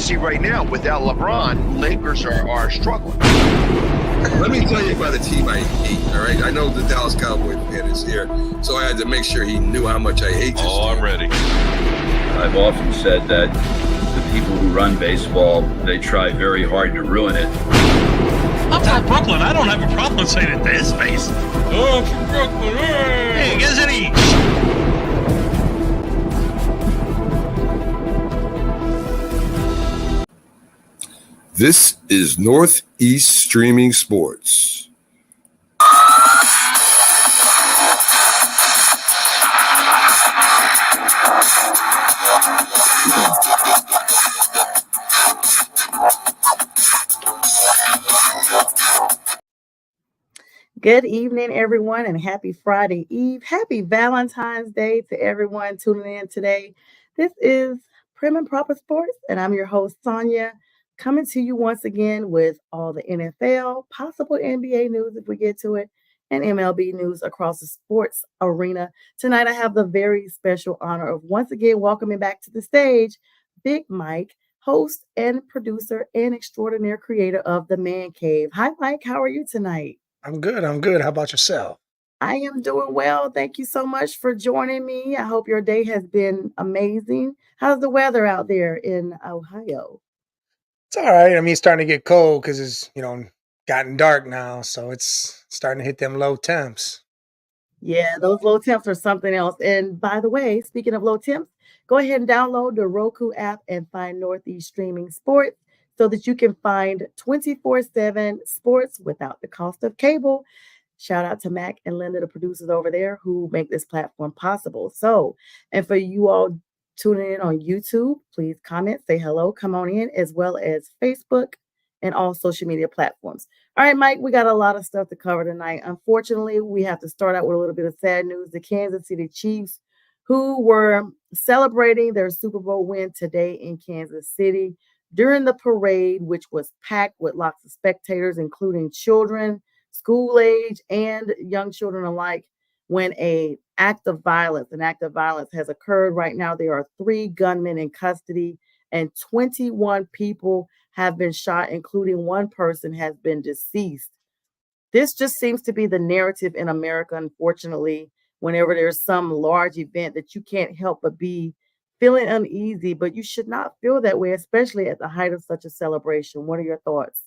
see right now, without LeBron, Lakers are struggling. Let me tell you about the team I hate, all right? I know the Dallas Cowboy fan is here, so I had to make sure he knew how much I hate this team. I'm ready. I've often said that the people who run baseball, they try very hard to ruin it. I'm from Brooklyn. I don't have a problem saying it to his face. Oh, from Brooklyn. Hey, guess any. This is Northeast Streaming Sports. Good evening, everyone, and happy Friday Eve. Happy Valentine's Day to everyone tuning in today. This is Prim and Proper Sports, and I'm your host, Sonja, coming to you once again with all the NFL, possible NBA news if we get to it, and MLB news across the sports arena. Tonight, I have the very special honor of once again welcoming back to the stage Big Mike, host and producer and extraordinary creator of The Man Cave. Hi, Mike. How are you tonight? I'm good. How about yourself? I am doing well. Thank you so much for joining me. I hope your day has been amazing. How's the weather out there in Ohio? It's all right. I mean, it's starting to get cold because it's, gotten dark now. So it's starting to hit them low temps. Yeah, those low temps are something else. And by the way, speaking of low temps, go ahead and download the Roku app and find Northeast Streaming Sports so that you can find 24/7 sports without the cost of cable. Shout out to Mac and Linda, the producers over there who make this platform possible. So, and for you all tuning in on YouTube, please comment, say hello, come on in, as well as Facebook and all social media platforms. All right, Mike, we got a lot of stuff to cover tonight. Unfortunately, we have to start out with a little bit of sad news. The Kansas City Chiefs, who were celebrating their Super Bowl win today in Kansas City during the parade, which was packed with lots of spectators, including children, school age, and young children alike, when an act of violence has occurred. Right now, there are 3 gunmen in custody and 21 people have been shot, including one person has been deceased. This just seems to be the narrative in America, unfortunately, whenever there's some large event that you can't help but be feeling uneasy, but you should not feel that way, especially at the height of such a celebration. What are your thoughts?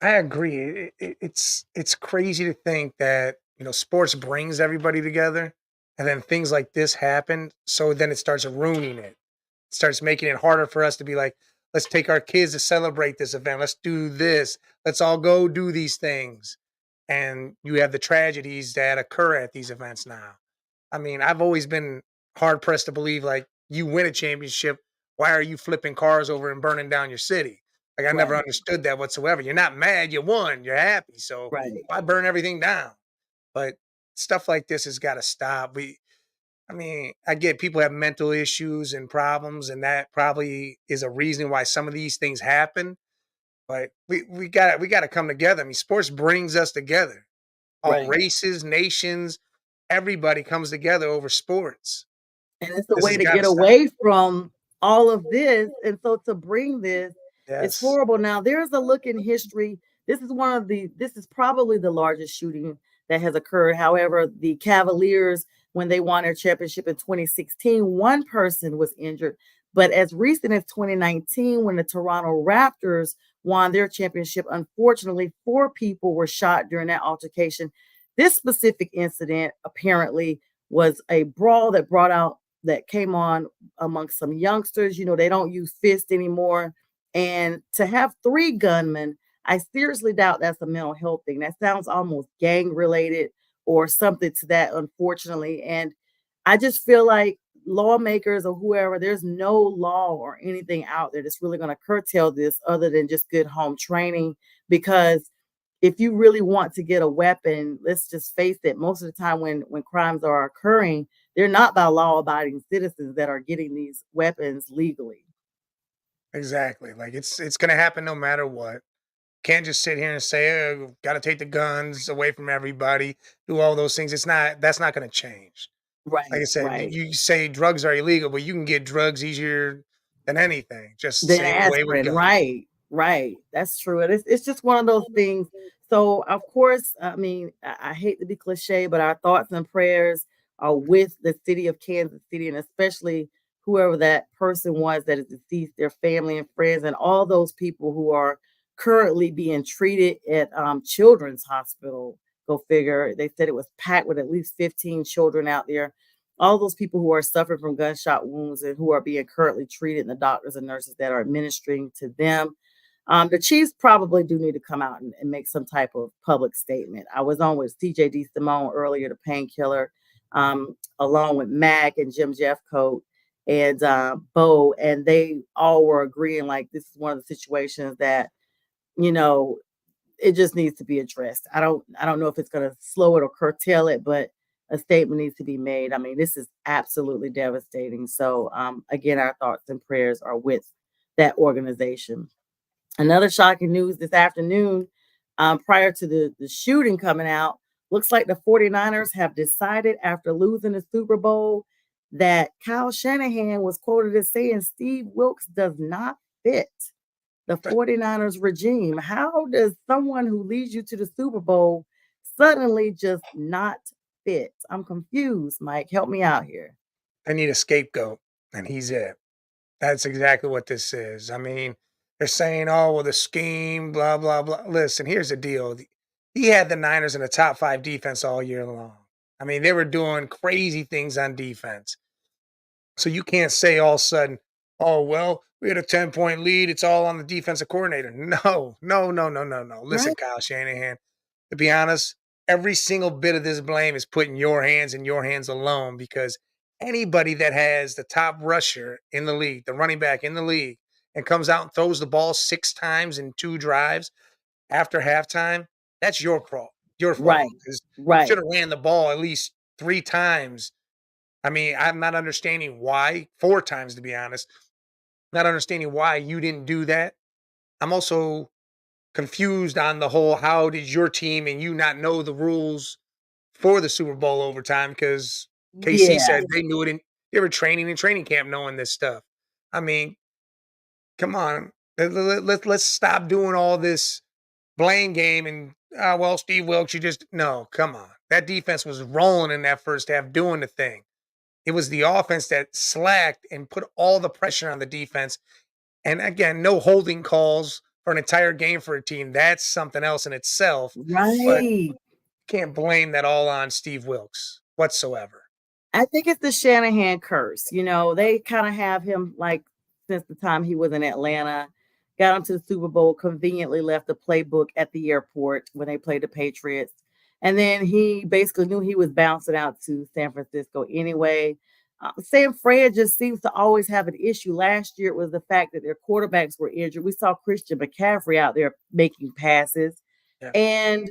I agree. It's crazy to think that, sports brings everybody together and then things like this happen. So then it starts ruining it. It starts making it harder for us to be like, let's take our kids to celebrate this event. Let's do this. Let's all go do these things. And you have the tragedies that occur at these events now. I mean, I've always been hard pressed to believe like you win a championship. Why are you flipping cars over and burning down your city? Like I never understood that whatsoever. You're not mad, you won, you're happy. So why burn everything down? But stuff like this has got to stop. I get people have mental issues and problems, and that probably is a reason why some of these things happen. But we got to come together. I mean, sports brings us together. All races, nations, everybody comes together over sports. And it's a way to get away from all of this. And so to bring this, it's horrible. Now, there's a look in history. This is probably the largest shooting that has occurred. However, the Cavaliers, when they won their championship in 2016, one person was injured. But as recent as 2019, when the Toronto Raptors won their championship, unfortunately, 4 people were shot during that altercation. This specific incident apparently was a brawl that came on amongst some youngsters. They don't use fists anymore. And to have 3 gunmen, I seriously doubt that's a mental health thing. That sounds almost gang related or something to that, unfortunately. And I just feel like lawmakers or whoever, there's no law or anything out there that's really going to curtail this other than just good home training. Because if you really want to get a weapon, let's just face it, most of the time when crimes are occurring, they're not by law-abiding citizens that are getting these weapons legally. Exactly. Like it's going to happen no matter what. Can't just sit here and say, oh, got to take the guns away from everybody, do all those things. That's not going to change. Right. Like I said, you say drugs are illegal, but you can get drugs easier than anything. Just Than save away with aspirin, gun. right, right. That's true. And it's just one of those things. So of course, I mean, I hate to be cliche, but our thoughts and prayers are with the city of Kansas City, and especially whoever that person was that is deceased, their family and friends, and all those people who are currently being treated at Children's Hospital. Go figure. They said it was packed with at least 15 children out there. All those people who are suffering from gunshot wounds and who are being currently treated, and the doctors and nurses that are administering to them. The Chiefs probably do need to come out and make some type of public statement. I was on with CJD Simone earlier, the painkiller, along with Mac and Jim Jeffcoat and Bo, and they all were agreeing like this is one of the situations that, you know, it just needs to be addressed. I don't know if it's going to slow it or curtail it, but a statement needs to be made. I mean, this is absolutely devastating. So again, our thoughts and prayers are with that organization. Another shocking news this afternoon, prior to the shooting coming out, looks like the 49ers have decided after losing the Super Bowl that Kyle Shanahan was quoted as saying Steve Wilks does not fit the 49ers regime. How does someone who leads you to the Super Bowl suddenly just not fit? I'm confused, Mike. Help me out here. I need a scapegoat, and he's it. That's exactly what this is. I mean, they're saying, oh, well, the scheme, blah, blah, blah. Listen, here's the deal. He had the Niners in the top 5 defense all year long. I mean, they were doing crazy things on defense. So you can't say all of a sudden, oh, well, we had a 10-point lead. It's all on the defensive coordinator. No, no, no, no, no, no. Listen, Right. Kyle Shanahan, to be honest, every single bit of this blame is put in your hands and your hands alone, because anybody that has the top rusher in the league, the running back in the league, and comes out and throws the ball 6 times in 2 drives after halftime, that's your fault. Your fault, Right. because you should Right. have ran the ball at least 3 times. I mean, I'm not understanding why, 4 times to be honest, not understanding why you didn't do that. I'm also confused on the whole, how did your team and you not know the rules for the Super Bowl overtime? Because KC Yeah. said they knew it in, they were training in training camp knowing this stuff. I mean, come on. Let's stop doing all this blame game and well, Steve Wilkes, you just no, come on. That defense was rolling in that first half doing the thing. It was the offense that slacked and put all the pressure on the defense. And again, no holding calls for an entire game for a team. That's something else in itself. But Right. can't blame that all on Steve Wilkes whatsoever. I think it's the Shanahan curse. You know, they kind of have him like since the time he was in Atlanta, got him to the Super Bowl, conveniently left the playbook at the airport when they played the Patriots. And then he basically knew he was bouncing out to San Francisco anyway. San Fran just seems to always have an issue. Last year, it was the fact that their quarterbacks were injured. We saw Christian McCaffrey out there making passes. Yeah. And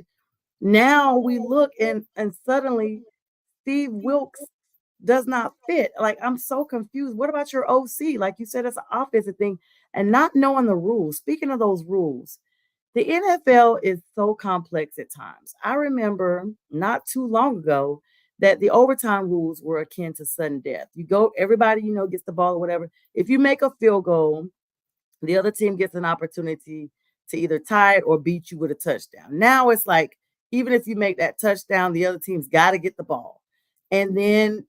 now we look and suddenly Steve Wilkes does not fit. Like, I'm so confused. What about your OC? Like you said, it's an offensive thing and not knowing the rules. Speaking of those rules, the NFL is so complex at times. I remember not too long ago that the overtime rules were akin to sudden death. You go, everybody, gets the ball or whatever. If you make a field goal, the other team gets an opportunity to either tie it or beat you with a touchdown. Now it's like, even if you make that touchdown, the other team's got to get the ball. And then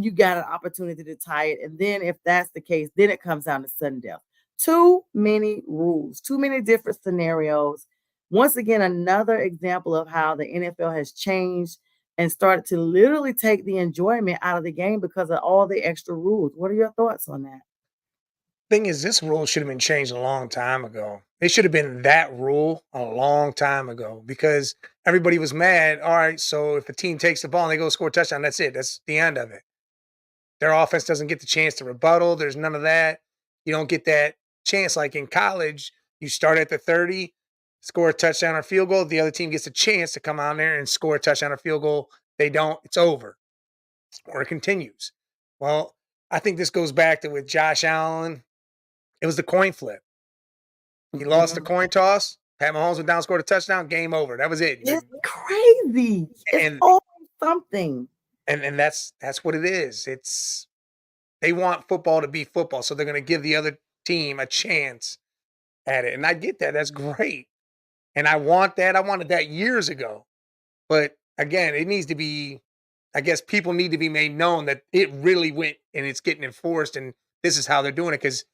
you got an opportunity to tie it. And then if that's the case, then it comes down to sudden death. Too many rules, too many different scenarios. Once again, another example of how the NFL has changed and started to literally take the enjoyment out of the game because of all the extra rules. What are your thoughts on that? Thing is, this rule should have been changed a long time ago. It should have been that rule a long time ago, because everybody was mad. All right, so if a team takes the ball and they go score a touchdown, that's it. That's the end of it. Their offense doesn't get the chance to rebuttal. There's none of that. You don't get that chance like in college. You start at the 30, score a touchdown or field goal. The other team gets a chance to come on there and score a touchdown or field goal. They don't, it's over. Or it continues. Well, I think this goes back to with Josh Allen. It was the coin flip. He lost the Mhm. coin toss. Pat Mahomes went down, scored a touchdown. Game over. That was it. It's crazy. It's And always something. that's what it is. It's they want football to be football, so they're going to give the other team a chance at it. And I get that. That's great. And I want that. I wanted that years ago. But again, it needs to be, I guess people need to be made known that it really went and it's getting enforced. And this is how they're doing it. Because,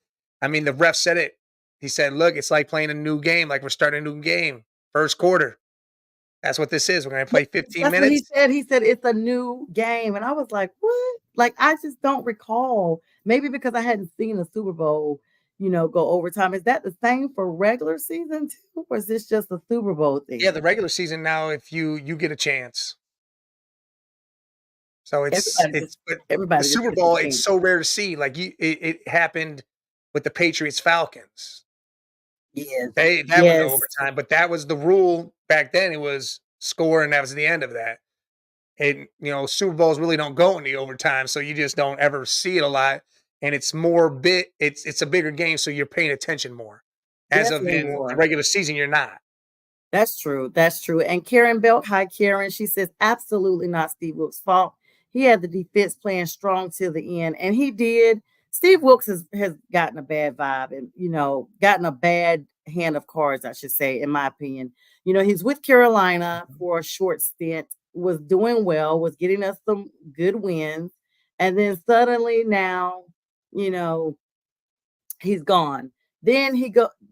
I mean, the ref said it. He said, look, it's like playing a new game, like we're starting a new game. First quarter. That's what this is. We're going to play 15 That's what he minutes. said. He said it's a new game. And I was like, what? Like, I just don't recall. Maybe because I hadn't seen the Super Bowl, go overtime. Is that the same for regular season too? Or is this just a Super Bowl thing? Yeah, the regular season now, if you get a chance. So but the Everybody just Super gets a Bowl, chance. it's so rare to see. Like it happened with the Patriots Falcons. Yes. That went to overtime, but that was the rule back then. It was score, and that was the end of that. And Super Bowls really don't go into overtime, so you just don't ever see it a lot. And it's more it's a bigger game, so you're paying attention more. As of Definitely in more. the regular season, you're not. That's true. That's true. And Karen Belk, hi Karen. She says absolutely not Steve Wilkes' fault. He had the defense playing strong till the end, and he did. Steve Wilkes has gotten a bad vibe and gotten a bad hand of cards, I should say, in my opinion. He's with Carolina for a short stint, was doing well, was getting us some good wins, and then suddenly now, he's gone. Then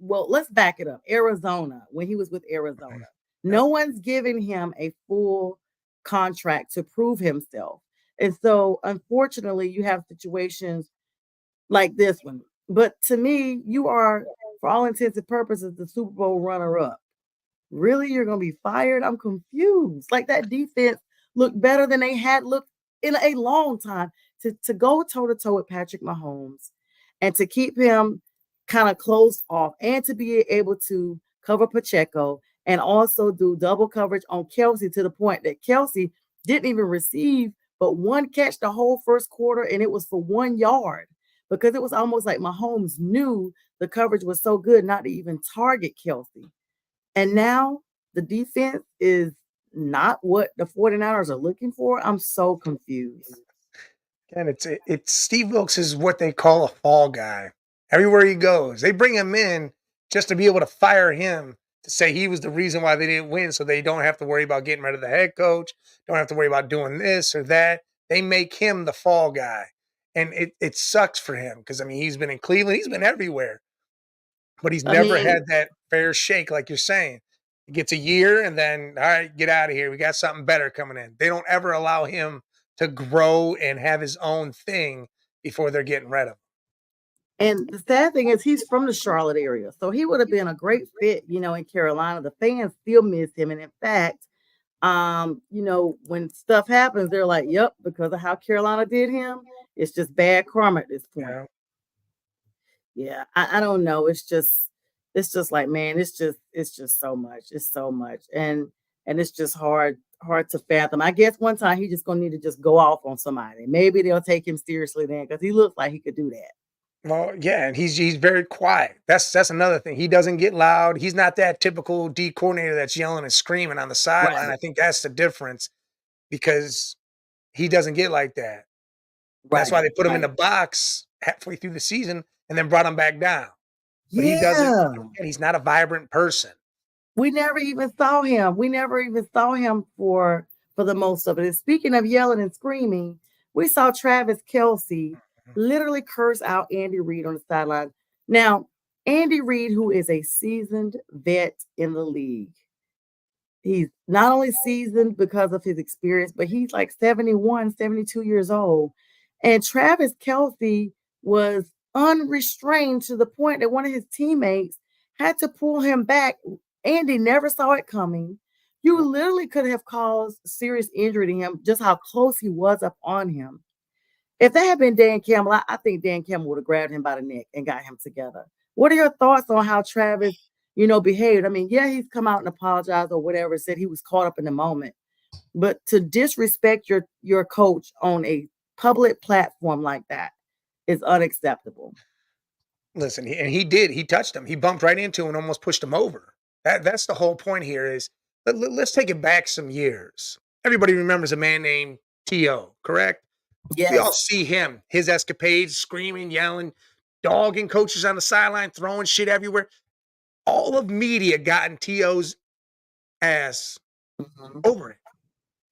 let's back it up. Arizona, when he was with Arizona, no one's giving him a full contract to prove himself. And so, unfortunately, you have situations like this one. But to me, you are, for all intents and purposes, the Super Bowl runner-up. Really? You're going to be fired? I'm confused. Like, that defense looked better than they had looked in a long time. To go toe-to-toe with Patrick Mahomes and to keep him kind of closed off and to be able to cover Pacheco and also do double coverage on Kelsey to the point that Kelsey didn't even receive but one catch the whole first quarter, and it was for 1 yard because it was almost like Mahomes knew the coverage was so good not to even target Kelsey. And now the defense is not what the 49ers are looking for. I'm so confused. And it's Steve Wilkes is what they call a fall guy. Everywhere he goes, they bring him in just to be able to fire him to say he was the reason why they didn't win, so they don't have to worry about getting rid of the head coach, don't have to worry about doing this or that. They make him the fall guy. And it sucks for him because, I mean, he's been in Cleveland. He's been everywhere. But he's never had that fair shake like you're saying. He gets a year and then, all right, get out of here. We got something better coming in. They don't ever allow him to grow and have his own thing before they're getting rid of him. And the sad thing is he's from the Charlotte area. So he would have been a great fit, in Carolina. The fans still miss him. And in fact, when stuff happens, they're like, yep, because of how Carolina did him, it's just bad karma at this point. Yeah, I don't know. It's just like, man, it's just so much. It's so much. And it's just hard to fathom. I guess one time he's just gonna need to just go off on somebody. Maybe they'll take him seriously then because he looks like he could do that. Well, yeah, and he's very quiet. That's another thing. He doesn't get loud. He's not that typical D coordinator that's yelling and screaming on the sideline. Right. I think that's the difference because he doesn't get like that. Right. That's why they put him in the box halfway through the season and then brought him back down. But Yeah. he doesn't. And he's not a vibrant person. We never even saw him. We never even saw him for the most of it. And speaking of yelling and screaming, we saw Travis Kelce literally curse out Andy Reid on the sideline. Now, Andy Reid, who is a seasoned vet in the league, he's not only seasoned because of his experience, but he's like 71, 72 years old. And Travis Kelce was unrestrained to the point that one of his teammates had to pull him back. Andy never saw it coming. You literally could have caused serious injury to him, just how close he was up on him. If that had been Dan Campbell, I think Dan Campbell would have grabbed him by the neck and got him together. What are your thoughts on how Travis, behaved? I mean, yeah, he's come out and apologized or whatever, said he was caught up in the moment. But to disrespect your coach on a public platform like that is unacceptable. Listen, he did. He touched him. He bumped right into him and almost pushed him over. That's the whole point here is let's take it back some years. Everybody remembers a man named T.O., correct? Yes. We all see him, his escapades, screaming, yelling, dogging coaches on the sideline, throwing shit everywhere. All of media got in T.O.'s ass Mhm. over it,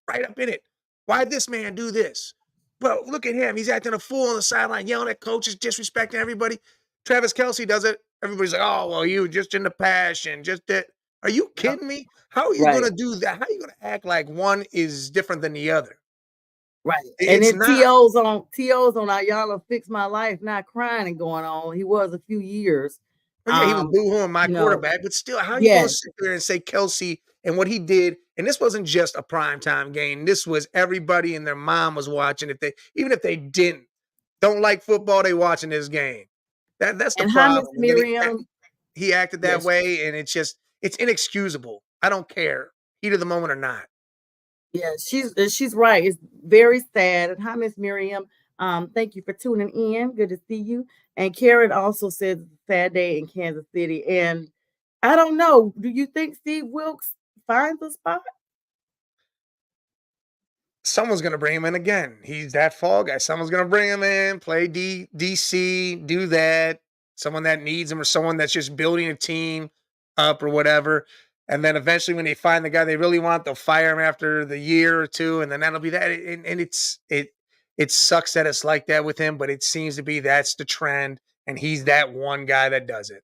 right up in it. Why'd this man do this? Well, look at him. He's acting a fool on the sideline, yelling at coaches, disrespecting everybody. Travis Kelsey does it. Everybody's like, oh, well, you just in the passion, just that. Are you Yep. kidding me? How are you Right. going to do that? How are you going to act like one is different than the other? Right. And It's then not. T.O.'s on Ayala Fix My Life, not crying and going on. He was a few years. Well, yeah, he was boo-hooing my You know, quarterback, but still, how are you gonna yes. sit there and say Kelsey and what he did? And this wasn't just a primetime game. This was everybody and their mom was watching. Even if they don't like football, they watching this game. That's the And hi, Miss problem. And then Miriam. he acted that Yes. way, and it's inexcusable. I don't care, heat of the moment or not. Yeah, she's right. It's very sad. And hi, Miss Miriam. Thank you for tuning in. Good to see you. And Karen also says it's a sad day in Kansas City. And I don't know. Do you think Steve Wilkes finds a spot? Someone's gonna bring him in again. He's that fall guy. Someone's gonna bring him in, play DC, do that. Someone that needs him or someone that's just building a team up or whatever. And then eventually, when they find the guy they really want, they'll fire him after the year or two, and then that'll be that. And it sucks that it's like that with him, but it seems to be that's the trend, and he's that one guy that does it.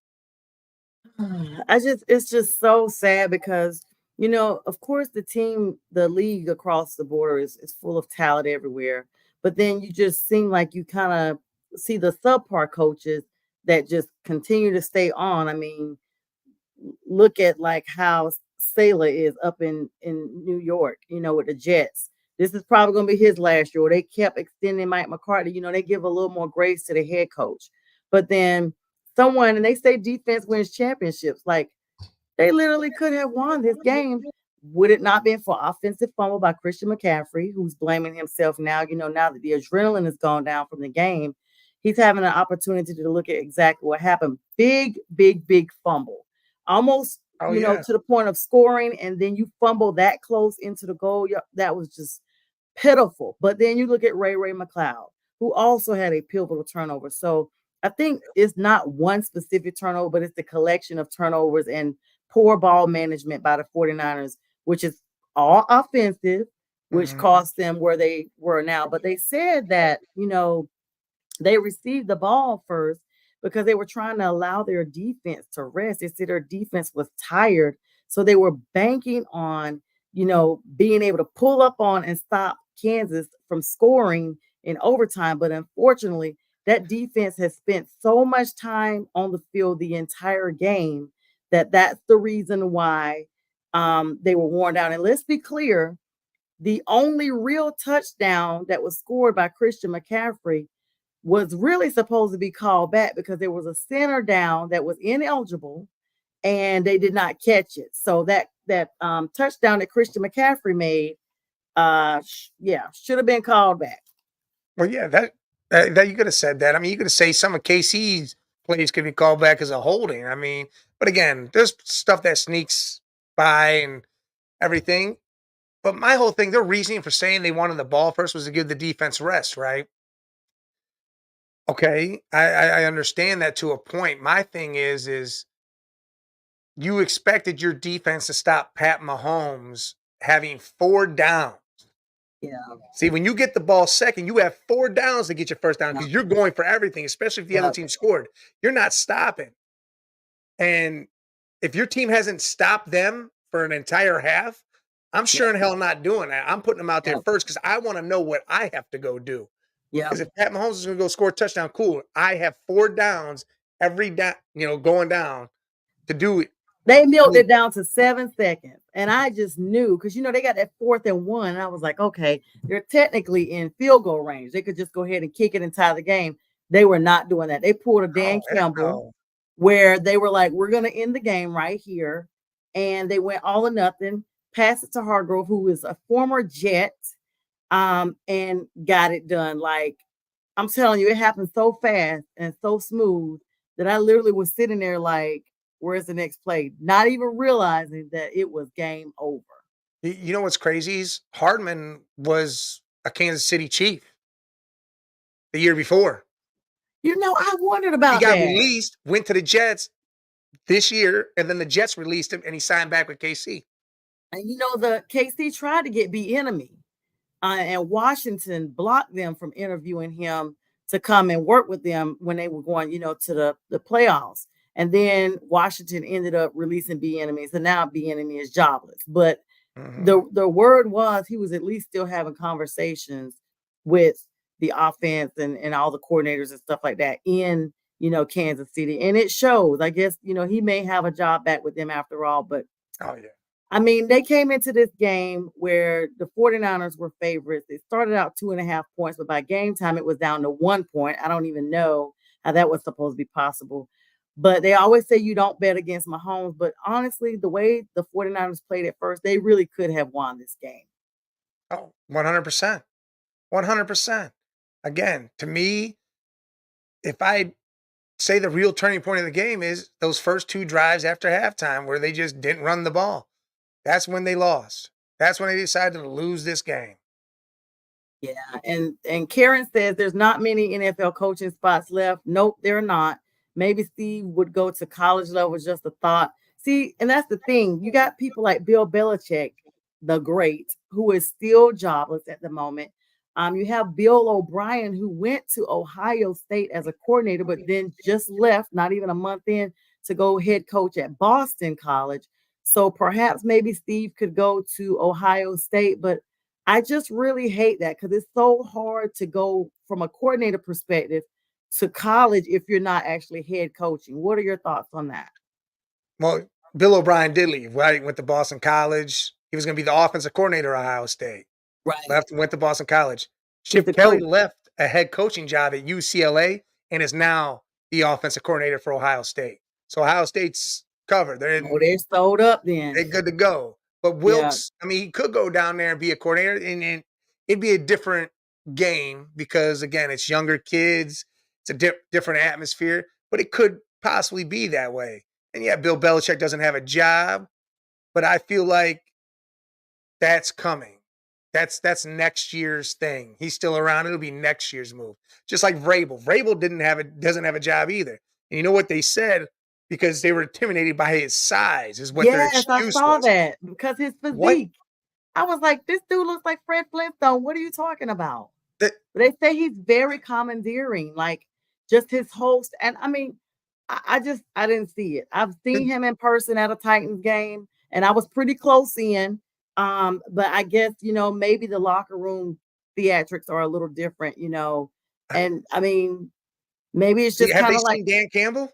It's just so sad because, of course, the league across the border is full of talent everywhere. But then you just seem like you kind of see the subpar coaches that just continue to stay on. I mean, look at like how Sailor is up in New York, with the Jets. This is probably going to be his last year. They kept extending Mike McCarthy. They give a little more grace to the head coach. But then and they say defense wins championships. Like they literally could have won this game would it not been for offensive fumble by Christian McCaffrey, who's blaming himself now. Now that the adrenaline has gone down from the game, he's having an opportunity to look at exactly what happened. Big, big, big fumble. Almost, Oh yeah. to the point of scoring, and then you fumble that close into the goal. That was just pitiful. But then you look at Ray McLeod, who also had a pivotal turnover. So I think it's not one specific turnover, but it's the collection of turnovers and poor ball management by the 49ers, which is all offensive, which Mhm. cost them where they were now. But they said that, they received the ball first because they were trying to allow their defense to rest. They said their defense was tired. So they were banking on, being able to pull up on and stop Kansas from scoring in overtime. But unfortunately, that defense has spent so much time on the field the entire game that's the reason why they were worn down. And let's be clear, the only real touchdown that was scored by Christian McCaffrey was really supposed to be called back because there was a center down that was ineligible and they did not catch it. So that touchdown that Christian McCaffrey made, should have been called back. Well, yeah, that you could have said that. I mean, you could have say some of KC's plays could be called back as a holding. I mean, but again, there's stuff that sneaks by and everything. But my whole thing, their reasoning for saying they wanted the ball first was to give the defense rest, right? Okay, I understand that to a point. My thing is you expected your defense to stop Pat Mahomes having 4 downs. Yeah. See, when you get the ball second, you have 4 downs to get your first down Yeah. because you're going for everything, especially if the other team scored. You're not stopping. And if your team hasn't stopped them for an entire half, I'm sure in hell not doing that. I'm putting them out there first because I want to know what I have to go do. Yeah. Because if Pat Mahomes is going to go score a touchdown, cool. I have 4 downs every down, going down to do it. They milked it down to 7 seconds. And I just knew because they got that 4th and 1. And I was like, okay, they're technically in field goal range. They could just go ahead and kick it and tie the game. They were not doing that. They pulled a Dan Campbell where they were like, we're going to end the game right here. And they went all or nothing, passed it to Hargrove, who is a former Jet, and got it done. Like, I'm telling you, it happened so fast and so smooth that I literally was sitting there like, where's the next play? Not even realizing that it was game over. You know what's crazy is Hardman was a Kansas City Chief the year before. I wondered He about got that. released, went to the Jets this year, and then the Jets released him, and he signed back with KC. And the KC tried to get Enemy, and Washington blocked them from interviewing him to come and work with them when they were going, to the playoffs. And then Washington ended up releasing Enemy, so now Enemy is jobless. But the word was he was at least still having conversations with the offense and all the coordinators and stuff like that in Kansas City, and it shows. I guess he may have a job back with them after all, but Oh, yeah. I mean, they came into this game where the 49ers were favorites. It started out 2.5 points, but by game time, it was down to 1 point. I don't even know how that was supposed to be possible. But they always say you don't bet against Mahomes. But honestly, the way the 49ers played at first, they really could have won this game. Oh, 100%. 100%. Again, to me, if I say the real turning point of the game is those first 2 drives after halftime where they just didn't run the ball. That's when they lost. That's when they decided to lose this game. Yeah, and Karen says there's not many NFL coaching spots left. Nope, there are not. Maybe Steve would go to college level, just a thought. See, and that's the thing. You got people like Bill Belichick, the great, who is still jobless at the moment. You have Bill O'Brien, who went to Ohio State as a coordinator, but then just left, not even a month in, to go head coach at Boston College. So perhaps maybe Steve could go to Ohio State, but I just really hate that because it's so hard to go from a coordinator perspective to college if you're not actually head coaching. What are your thoughts on that? Well, Bill O'Brien did leave, right? Went to Boston College. He was going to be the offensive coordinator at Ohio State. Right. Left and went to Boston College. He's Chip the Kelly coach. left a head coaching job at UCLA and is now the offensive coordinator for Ohio State. So Ohio State's covered. Oh, they're sold up then. They're good to go. But Yeah. Wilkes, I mean, he could go down there and be a coordinator, and it'd be a different game because, again, it's younger kids. It's a different atmosphere, but it could possibly be that way. And yeah, Bill Belichick doesn't have a job, but I feel like that's coming. That's next year's thing. He's still around. It'll be next year's move. Just like Vrabel. Vrabel doesn't have a job either. And you know what they said? Because they were intimidated by his size, is what their Yes, I excuse saw was. that because his What? physique. I was like, this dude looks like Fred Flintstone. What are you talking about? That- But they say he's very commandeering, like just his host. And I mean, I didn't see it. I've seen him in person at a Titans game, and I was pretty close in. But I guess, maybe the locker room theatrics are a little different, and I mean, maybe it's just Have kind they of like seen Dan Campbell?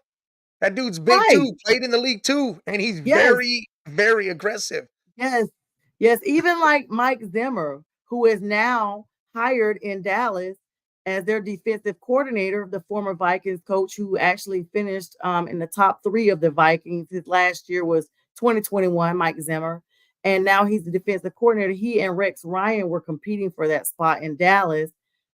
That dude's big right. too, played in the league too, and he's Yes. very, very aggressive. Yes. Yes. Even like Mike Zimmer, who is now hired in Dallas as their defensive coordinator, the former Vikings coach who actually finished in the top 3 of the Vikings. His last year was 2021, Mike Zimmer. And now he's the defensive coordinator. He and Rex Ryan were competing for that spot in Dallas.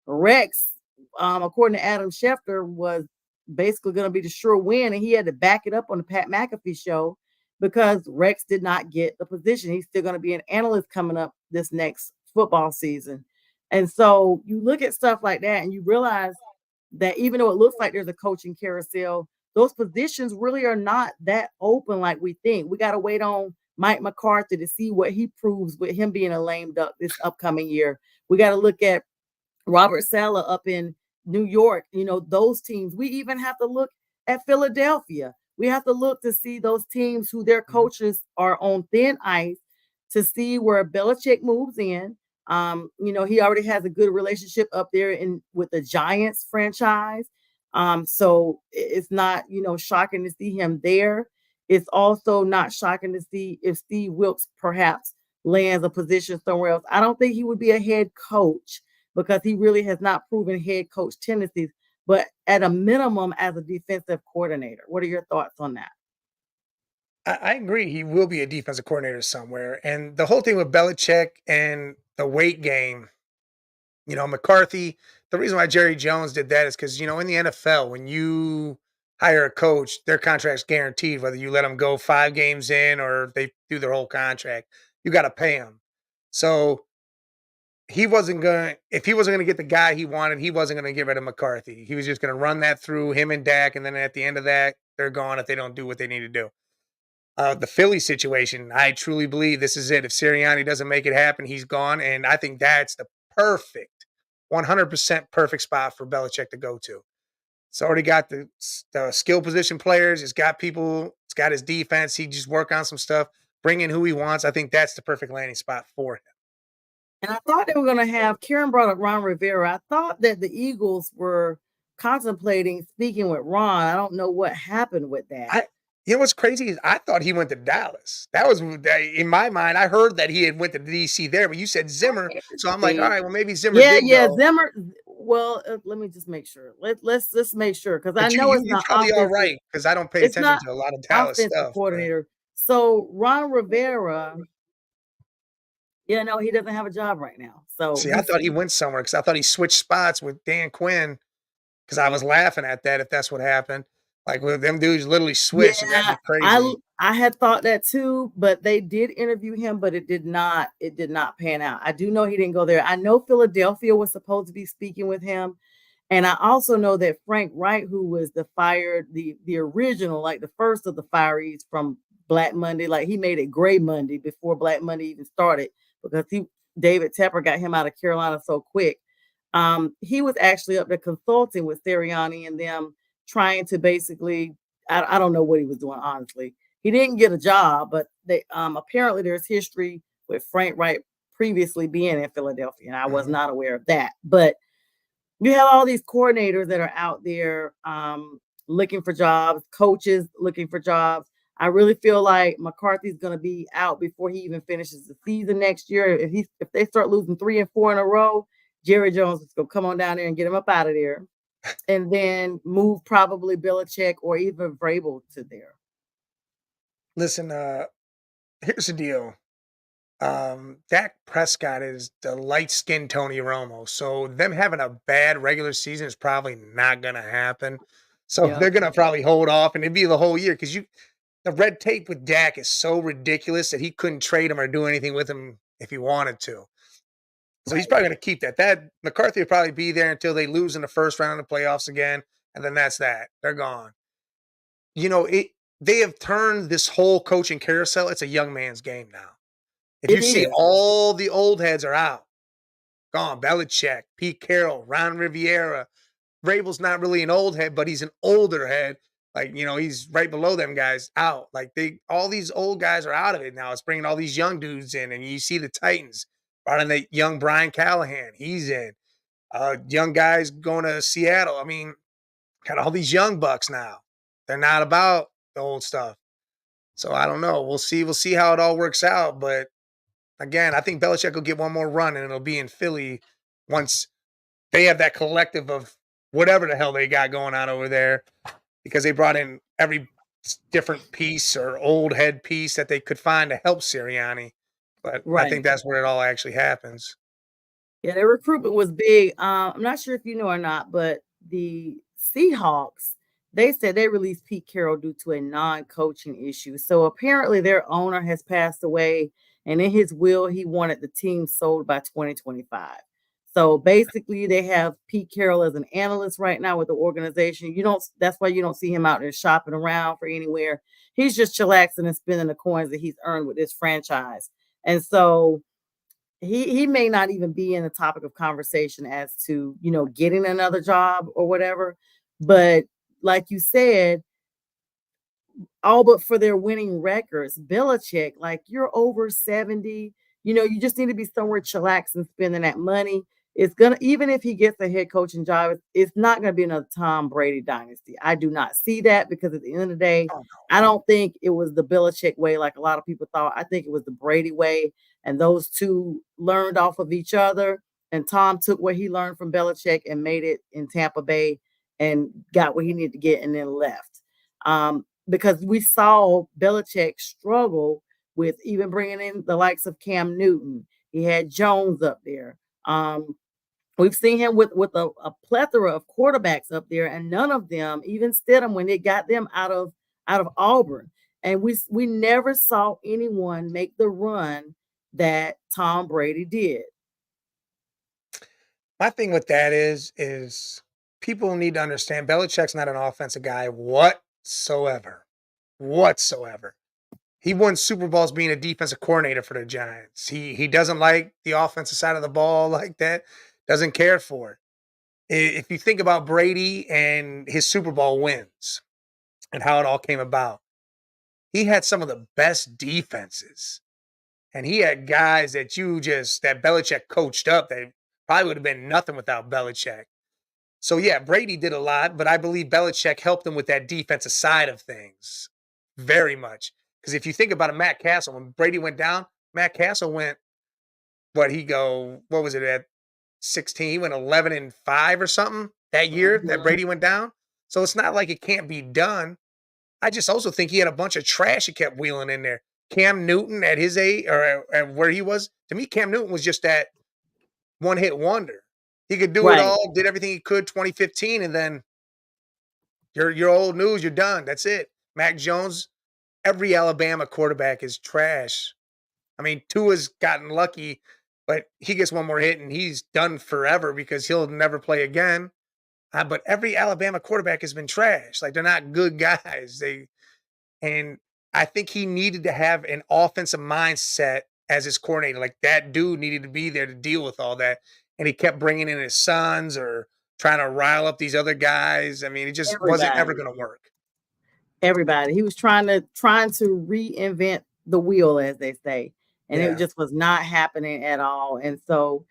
Rex, according to Adam Schefter, was basically going to be the sure win, and he had to back it up on the Pat McAfee show because Rex did not get the position. He's still going to be an analyst coming up this next football season. And so you look at stuff like that and you realize that even though it looks like there's a coaching carousel, those positions really are not that open like we think. We got to wait on Mike McCarthy to see what he proves with him being a lame duck this upcoming year. We got to look at Robert Saleh up in New York, those teams. We even have to look at Philadelphia. We have to look to see those teams who their coaches are on thin ice to see where Belichick moves in. He already has a good relationship up there with the Giants franchise. So it's not, shocking to see him there. It's also not shocking to see if Steve Wilkes perhaps lands a position somewhere else. I don't think he would be a head coach because he really has not proven head coach tendencies, but at a minimum as a defensive coordinator. What are your thoughts on that? I agree. He will be a defensive coordinator somewhere. And the whole thing with Belichick and the weight game, McCarthy, the reason why Jerry Jones did that is because, in the NFL, when you hire a coach, their contract's guaranteed, whether you let them go 5 games in or they do their whole contract, you got to pay them. So he wasn't gonna if he wasn't gonna get the guy he wanted, he wasn't gonna get rid of McCarthy. He was just gonna run that through him and Dak, and then at the end of that, they're gone if they don't do what they need to do. The Philly situation, I truly believe this is it. If Sirianni doesn't make it happen, he's gone, and I think that's the perfect, 100% perfect spot for Belichick to go to. It's already got the skill position players. It's got people. It's got his defense. He just work on some stuff, bring in who he wants. I think that's the perfect landing spot for him. And I thought they were going to have, Karen brought up Ron Rivera. I thought that the Eagles were contemplating speaking with Ron. I don't know what happened with that. You know what's crazy is I thought he went to Dallas. That was in my mind. I heard that he had went to DC there, but you said Zimmer, so I'm like, all right, well maybe Zimmer. Yeah, Zimmer. Well, let me just make sure. Let's just make sure because I know it's you're not probably all right because I don't pay attention to a lot of Dallas stuff. Coordinator. So Ron Rivera. Yeah, no, he doesn't have a job right now. So see, I thought he went somewhere because I thought he switched spots with Dan Quinn because I was laughing at that if that's what happened. Like well, them dudes literally switched. Yeah, and that'd be crazy. I had thought that too, but they did interview him, but it did not pan out. I do know he didn't go there. I know Philadelphia was supposed to be speaking with him. And I also know that Frank Wright, who was the original, like the first of the fireys from Black Monday, like he made it Gray Monday before Black Monday even started because David Tepper got him out of Carolina so quick. He was actually up there consulting with Sirianni and them trying to basically, I don't know what he was doing, honestly. He didn't get a job, but they apparently there's history with Frank Wright previously being in Philadelphia, and I was not aware of that. But you have all these coordinators that are out there looking for jobs, coaches looking for jobs. I really feel like McCarthy's going to be out before he even finishes the season next year. If they start losing 3 and 4 in a row, Jerry Jones is going to come on down there and get him up out of there, and then move probably Belichick or even Vrabel to there. Listen, here's the deal. Dak Prescott is the light-skinned Tony Romo, so them having a bad regular season is probably not going to happen. So they're going to probably hold off, and it'd be the whole year because the red tape with Dak is so ridiculous that he couldn't trade him or do anything with him if he wanted to. So he's probably going to keep that. That McCarthy will probably be there until they lose in the first round of the playoffs again, and then that's that. They're gone. They have turned this whole coaching carousel. It's a young man's game now. If you see, all the old heads are out. Gone. Belichick, Pete Carroll, Ron Riviera. Vrabel's not really an old head, but he's an older head. Like, he's right below them guys out. Like all these old guys are out of it now. It's bringing all these young dudes in, and you see the Titans brought in the young Brian Callahan. He's in. Young guys going to Seattle. I mean, got all these young bucks now. They're not about the old stuff. So I don't know. We'll see. We'll see how it all works out. But again, I think Belichick will get one more run, and it'll be in Philly once they have that collective of whatever the hell they got going on over there, because they brought in every different piece or old head piece that they could find to help Sirianni. But I think that's where it all actually happens. Yeah, their recruitment was big. I'm not sure if you know or not, but the Seahawks, they said they released Pete Carroll due to a non-coaching issue. So apparently their owner has passed away, and in his will, he wanted the team sold by 2025. So basically, they have Pete Carroll as an analyst right now with the organization. That's why you don't see him out there shopping around for anywhere. He's just chillaxing and spending the coins that he's earned with this franchise. And so he may not even be in the topic of conversation as to, getting another job or whatever. But like you said, all but for their winning records, Belichick, like you're over 70, you just need to be somewhere chillaxing, spending that money. It's even if he gets a head coaching job, it's not going to be another Tom Brady dynasty. I do not see that because at the end of the day, I don't think it was the Belichick way like a lot of people thought. I think it was the Brady way, and those two learned off of each other. And Tom took what he learned from Belichick and made it in Tampa Bay and got what he needed to get and then left. Because we saw Belichick struggle with even bringing in the likes of Cam Newton. He had Jones up there. We've seen him with a plethora of quarterbacks up there, and none of them, even Stidham, when they got them out of Auburn, and we never saw anyone make the run that Tom Brady did. My thing with that is people need to understand Belichick's not an offensive guy whatsoever. Whatsoever. He won Super Bowls being a defensive coordinator for the Giants. He doesn't like the offensive side of the ball like that. Doesn't care for it. If you think about Brady and his Super Bowl wins and how it all came about, he had some of the best defenses. And he had guys that that Belichick coached up that probably would have been nothing without Belichick. So yeah, Brady did a lot, but I believe Belichick helped him with that defensive side of things very much. Because if you think about it, Matt Castle, when Brady went down, Matt Castle went, what was it at 16? He went 11-5 or something that year that Brady went down. So it's not like it can't be done. I just also think he had a bunch of trash he kept wheeling in there. Cam Newton at his age or at where he was, to me, Cam Newton was just that one-hit wonder. He could do it Right. all, did everything he could 2015, and then you're old news, you're done. That's it. Mac Jones, every Alabama quarterback is trash. I mean, Tua's gotten lucky, but he gets one more hit and he's done forever because he'll never play again. But every Alabama quarterback has been trash. Like, they're not good guys. And I think he needed to have an offensive mindset as his coordinator. Like, that dude needed to be there to deal with all that. And he kept bringing in his sons or trying to rile up these other guys. I mean, it just wasn't ever Everybody. going to work. Everybody. He was trying to reinvent the wheel, as they say, and it Yeah. just was not happening at all. And so,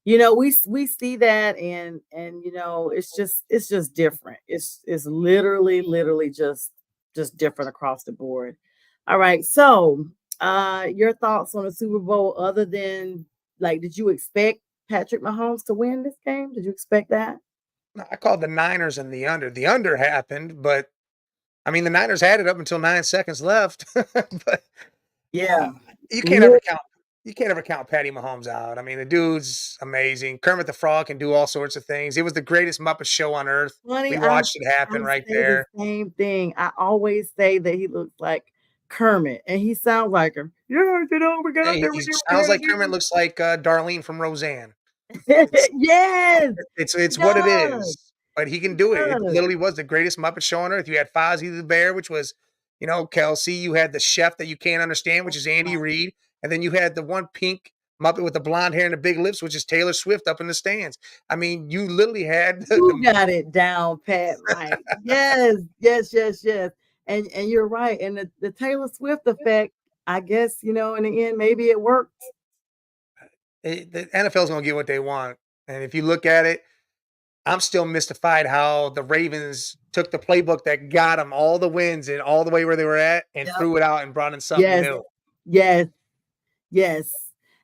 we see that, and it's just different. It's literally just different across the board. All right. So, your thoughts on the Super Bowl, other than, like, did you expect Patrick Mahomes to win this game? Did you expect that? No, I called the Niners and the under. The under happened, but I mean, the Niners had it up until 9 seconds left. But Yeah. you can't Li- ever count. You can't ever count Patty Mahomes out. I mean, the dude's amazing. Kermit the Frog can do all sorts of things. It was the greatest Muppet show on earth. Funny, We I watched it happen right say the there. same thing. I always say that he looks like Kermit, and he sounds like him. Yeah, we got out Hey, there, he we did what we sounds had to like Kermit, looks like Darlene from Roseanne. do. It's Yes, he it's what it does. is, but he He can do it. It does. literally was the greatest Muppet show on earth. You had Fozzie the Bear, which was, Kelsey. You had the chef that you can't understand, which is Andy Reid, and then you had the one pink Muppet with the blonde hair and the big lips, which is Taylor Swift up in the stands. I mean, you literally had You got it down, Pat. Right? Yes, yes. And you're right. And the Taylor Swift effect, I guess, in the end, maybe it worked. the NFL's going to get what they want, and if you look at it, I'm still mystified how the Ravens took the playbook that got them all the wins and all the way where they were at and Yep. threw it out and brought in something Yes, new. yes. Yes.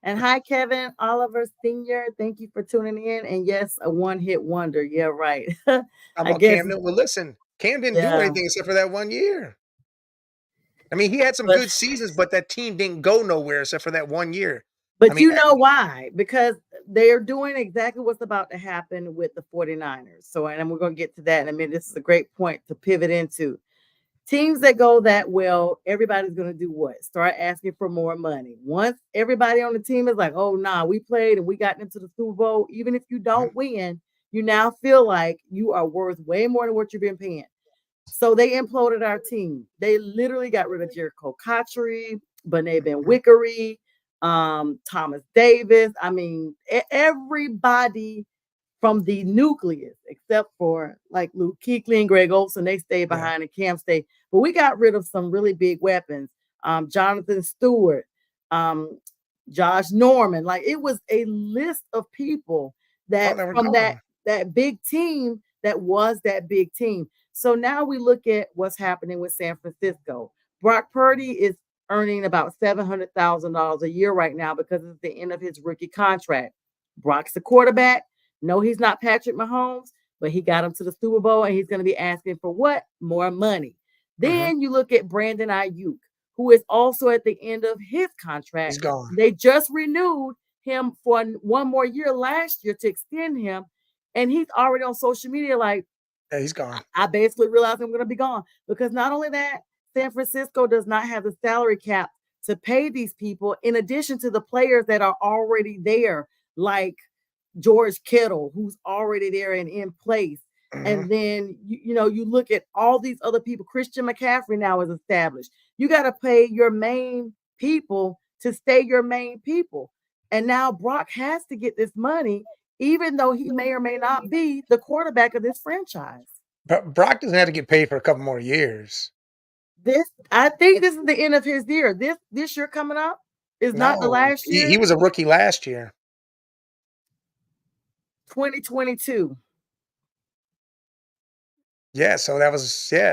And hi, Kevin Oliver Sr. Thank you for tuning in. And yes, a one-hit wonder. Yeah, right. How I about guess, Cam Newton? Well, listen, Cam didn't do yeah. anything except for that 1 year. I mean, he had some But good seasons, but that team didn't go nowhere except for that 1 year. I but mean, you know why? Because they're doing exactly what's about to happen with the 49ers. So, and we're going to get to that in a minute. This is a great point to pivot into. Teams that go that well, everybody's going to do what? Start asking for more money. Once everybody on the team is like, oh, nah, we played and we got into the Super Bowl. Even if you don't win, you now feel like you are worth way more than what you've been paying. So they imploded our team. They literally got rid of Jericho Cotchery, Benet Ben Wickery, Thomas Davis. I mean, everybody from the nucleus, except for like Luke Kuechly and Greg Olson, they stayed behind and Cam stayed. But we got rid of some really big weapons. Jonathan Stewart, Josh Norman. Like, it was a list of people that they were from gone. that big team that was that big team. So now we look at what's happening with San Francisco. Brock Purdy is earning about $700,000 a year right now because it's the end of his rookie contract. Brock's the quarterback. No, he's not Patrick Mahomes, but he got him to the Super Bowl, and he's going to be asking for what? More money. Then you look at Brandon Ayuk, who is also at the end of his contract. He's gone. They just renewed him for one more year last year to extend him, and he's already on social media like, Yeah, he's gone. I basically realized I'm going to be gone, because not only that, San Francisco does not have the salary cap to pay these people in addition to the players that are already there, like George Kittle, who's already there and in place. Mhm. And then you look at all these other people. Christian McCaffrey now is established. You got to pay your main people to stay your main people. And now Brock has to get this money, even though he may or may not be the quarterback of this franchise. But Brock doesn't have to get paid for a couple more years. I think this is the end of his year. This year coming up is not the No, last he year. was a rookie last year. 2022. Yeah, so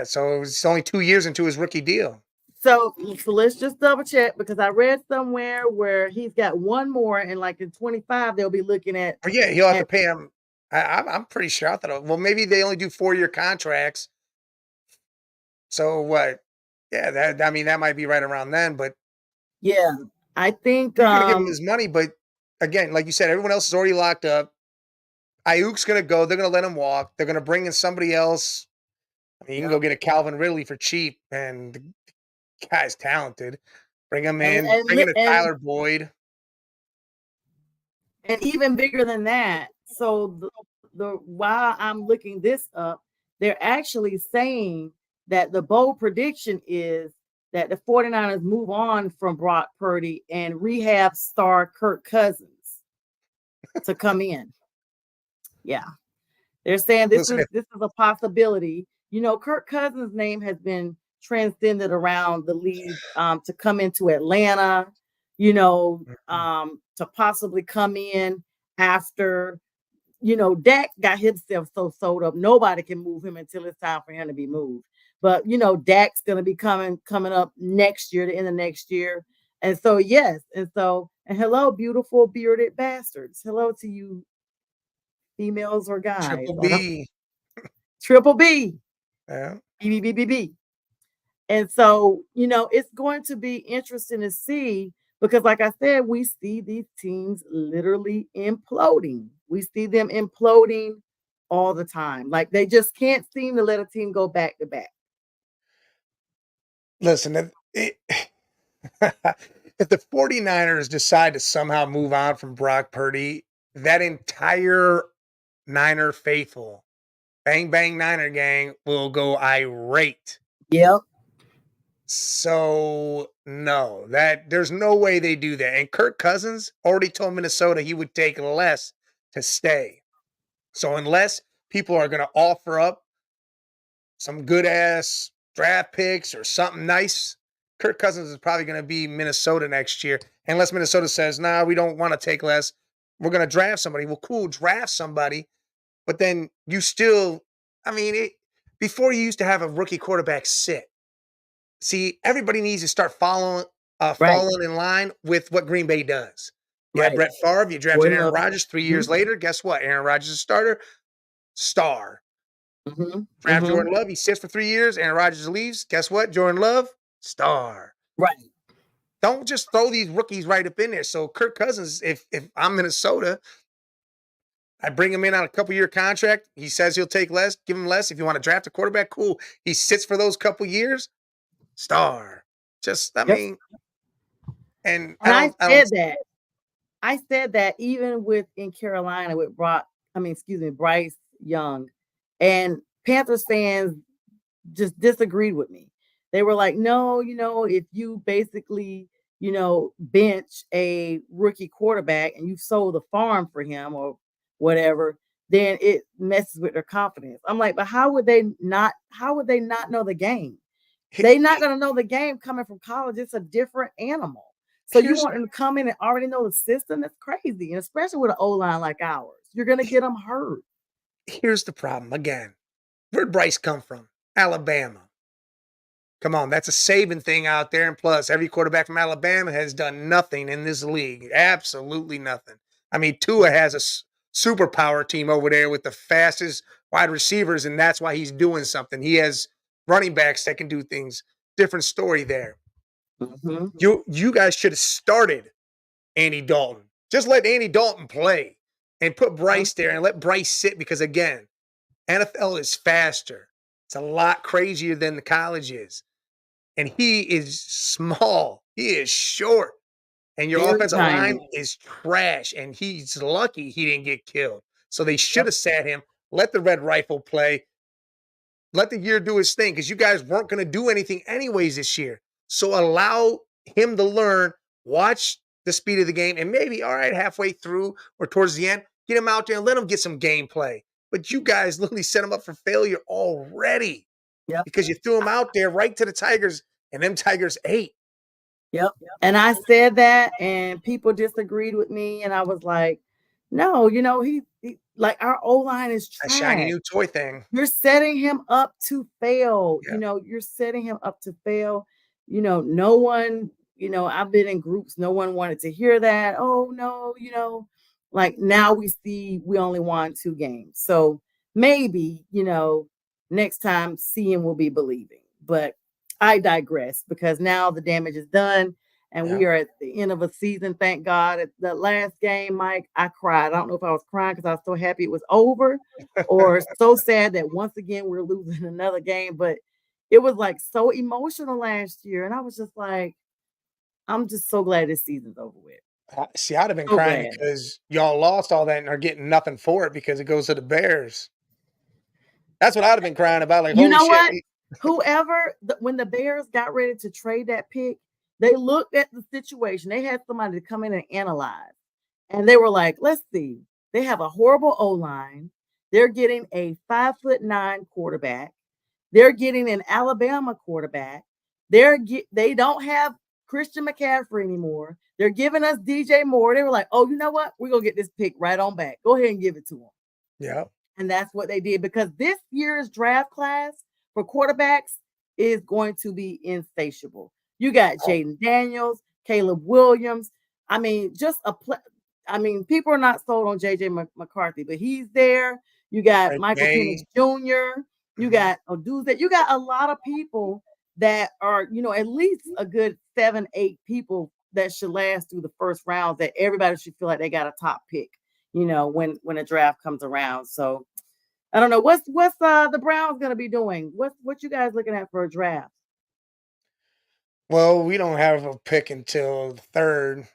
so it was only 2 years into his rookie deal. So let's just double check, because I read somewhere where he's got one more, and like in 25 they'll be looking at. But yeah, he'll have to at pay him. I'm pretty sure. I thought, well, maybe they only do 4-year contracts. So what? Yeah, that might be right around then. But yeah, I think you're gonna give him his money. But again, like you said, everyone else is already locked up. Ayuk's gonna go. They're gonna let him walk. They're gonna bring in somebody else. I mean, you can go get a Calvin Ridley for cheap, and the guy's talented. Bring him in. Bring in a Tyler Boyd. And even bigger than that. So while I'm looking this up, they're actually saying that the bold prediction is that the 49ers move on from Brock Purdy and rehab star Kirk Cousins to come in. Yeah. They're saying this is a possibility. Kirk Cousins' name has been transcended around the league to come into Atlanta, to possibly come in after, Dak got himself so sold up. Nobody can move him until it's time for him to be moved. But, Dak's going to be coming up next year, the end of next year. And so, yes. And hello, beautiful bearded bastards. Hello to you, females or guys. Triple B. Yeah. B. And so, it's going to be interesting to see, because like I said, we see these teams literally imploding. We see them imploding all the time. Like, they just can't seem to let a team go back to back. Listen, if the 49ers decide to somehow move on from Brock Purdy, that entire Niner faithful, bang, bang, Niner gang will go irate. Yep. So, no, there's no way they do that. And Kirk Cousins already told Minnesota he would take less to stay. So unless people are going to offer up some good-ass draft picks or something nice, Kirk Cousins is probably going to be Minnesota next year. Unless Minnesota says, nah, we don't want to take less. We're going to draft somebody. Well, cool, draft somebody. But then you still, before you used to have a rookie quarterback sit. See, everybody needs to start falling in line with what Green Bay does. You had Brett Favre, you drafted Aaron Rodgers 3 years later. Guess what? Aaron Rodgers is a starter, star. Draft Jordan Love, he sits for 3 years. Aaron Rodgers leaves. Guess what? Jordan Love, star. Right. Don't just throw these rookies right up in there. So Kirk Cousins, if I'm Minnesota, I bring him in on a couple-year contract. He says he'll take less. Give him less. If you want to draft a quarterback, cool. He sits for those couple years. Star. And I said that even in Carolina with Bryce Young, and Panthers fans just disagreed with me. They were like, no, if you basically, bench a rookie quarterback and you sold the farm for him or whatever, then it messes with their confidence. I'm like, but how would they not know the game? They're not going to know the game coming from college. It's a different animal. So you want them to come in and already know the system? That's crazy. And especially with an O-line like ours, you're going to get them hurt. Here's the problem. Again, where'd Bryce come from? Alabama. Come on, that's a Saban thing out there. And plus, every quarterback from Alabama has done nothing in this league. Absolutely nothing. Tua has a superpower team over there with the fastest wide receivers, and that's why he's doing something. He has running backs that can do things. Different story there. You guys should have started Andy Dalton. Just let Andy Dalton play and put Bryce there and let Bryce sit, because, again, NFL is faster. It's a lot crazier than the college is. And he is small. He is short. and your Very offensive tiny. line is trash, and he's lucky he didn't get killed. So they should have sat him, let the red rifle play, let the year do his thing, because you guys weren't going to do anything anyways this year. So allow him to learn, watch the speed of the game, and maybe, all right, halfway through or towards the end, get him out there and let him get some gameplay. But you guys literally set him up for failure already Yep. because you threw him out there right to the Tigers, and them Tigers ate. Yep. And I said that, and people disagreed with me, and I was like, no, he like our O line is A shiny trash. new toy thing. You're setting him up to fail. Yeah. You're setting him up to fail. No one, I've been in groups, no one wanted to hear that. Oh no, like now we see we only won 2 games. So maybe, next time seeing will be believing. But I digress because now the damage is done and we are at the end of a season. Thank God. At the last game, Mike, I cried. I don't know if I was crying because I was so happy it was over or so sad that once again we're losing another game. But it was like so emotional last year. And I was just like, I'm just so glad this season's over with. See, I'd have been So crying glad. because y'all lost all that and are getting nothing for it because it goes to the Bears. That's what I'd have been crying about. Like, You holy know shit. what? Whoever, when the Bears got ready to trade that pick, they looked at the situation. They had somebody to come in and analyze. And they were like, let's see. They have a horrible O-line. They're getting a 5'9" quarterback. They're getting an Alabama quarterback. They don't have Christian McCaffrey anymore. They're giving us DJ Moore. They were like, oh, you know what? We're going to get this pick right on back. Go ahead and give it to them. Yeah. And that's what they did because this year's draft class for quarterbacks is going to be insatiable. You got Jaden Daniels, Caleb Williams. I mean, people are not sold on JJ McCarthy, but he's there. You got Michael Penix Jr. You got Oduzet. You got a lot of people that are, at least a good 7-8 people that should last through the first round that everybody should feel like they got a top pick, when a draft comes around. So I don't know what's the Browns going to be doing. What you guys looking at for a draft? Well, we don't have a pick until the 3rd.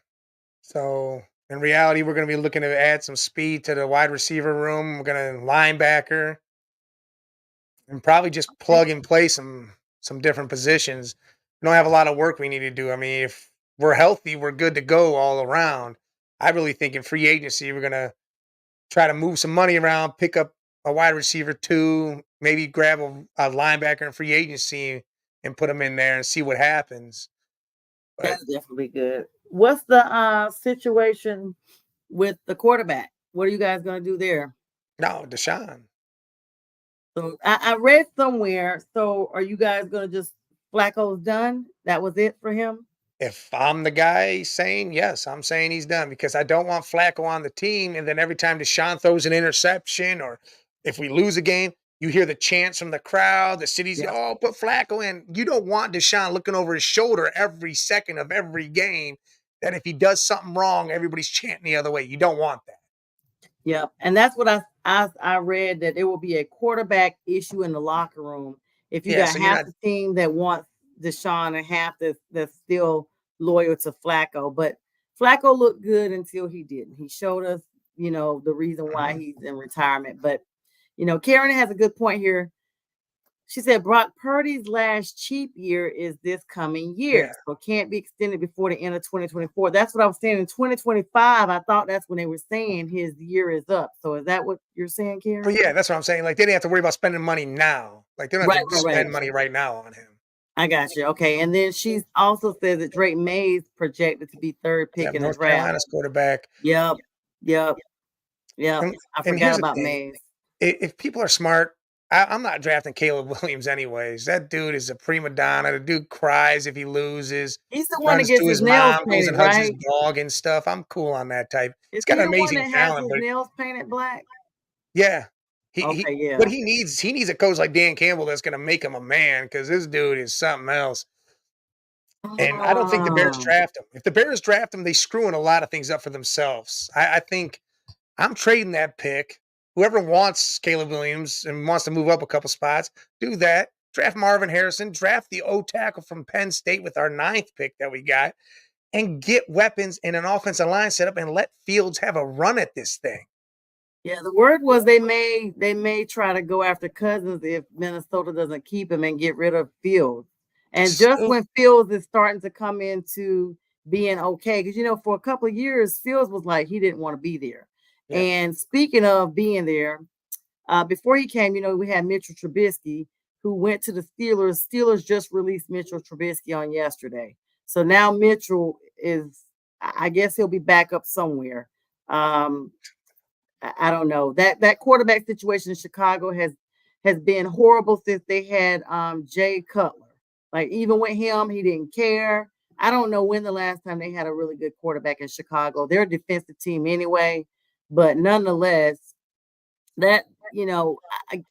So in reality, we're going to be looking to add some speed to the wide receiver room. We're going to linebacker and probably just plug and play some different positions. We don't have a lot of work we need to do. I mean, if we're healthy, we're good to go all around. I really think in free agency, we're going to try to move some money around, pick up a wide receiver 2, maybe grab a linebacker in free agency and put them in there and see what happens. But that's definitely good. What's the situation with the quarterback? What are you guys going to do there? No, Deshaun. So I read somewhere. So are you guys going to just Flacco's done? That was it for him? If I'm the guy saying yes, I'm saying he's done because I don't want Flacco on the team. And then every time Deshaun throws an interception or if we lose a game, you hear the chants from the crowd, the city's, oh, put Flacco in. You don't want Deshaun looking over his shoulder every second of every game that if he does something wrong, everybody's chanting the other way. You don't want that. Yep. And that's what I read, that it will be a quarterback issue in the locker room. If you got half the team that wants Deshaun and half that's still loyal to Flacco. But Flacco looked good until he didn't. He showed us, the reason why he's in retirement. But, Karen has a good point here. She said Brock Purdy's last cheap year is this coming year. So it can't be extended before the end of 2024. That's what I was saying. In 2025, I thought that's when they were saying his year is up. So is that what you're saying, Karen? But yeah, that's what I'm saying. Like, they didn't have to worry about spending money now. Like, they don't have to spend money right now on him. I got you. Okay. And then she's also said that Drake May's projected to be 3rd pick in the North draft. Carolina's quarterback. Yep. I forgot about Mays. If people are smart, I'm not drafting Caleb Williams anyways. That dude is a prima donna. The dude cries if he loses. He's the one that gets his nails painted, and hugs his dog and stuff. I'm cool on that type. He's got an amazing talent. Has his nails painted black? Yeah. But he needs a coach like Dan Campbell that's going to make him a man because this dude is something else. And I don't think the Bears draft him. If the Bears draft him, they screwing a lot of things up for themselves. I think I'm trading that pick. Whoever wants Caleb Williams and wants to move up a couple spots, do that. Draft Marvin Harrison. Draft the O tackle from Penn State with our 9th pick that we got. and get weapons and an offensive line set up and let Fields have a run at this thing. Yeah, the word was they may try to go after Cousins if Minnesota doesn't keep him and get rid of Fields. And just Still, when Fields is starting to come into being okay, because for a couple of years, Fields was like he didn't want to be there. yeah. And speaking of being there, before he came, we had Mitchell Trubisky who went to the Steelers. Steelers just released Mitchell Trubisky on yesterday. So now Mitchell I guess he'll be back up somewhere. I don't know. That quarterback situation in Chicago has been horrible since they had Jay Cutler. Like even with him, he didn't care. I don't know when the last time they had a really good quarterback in Chicago. They're a defensive team anyway, but nonetheless, that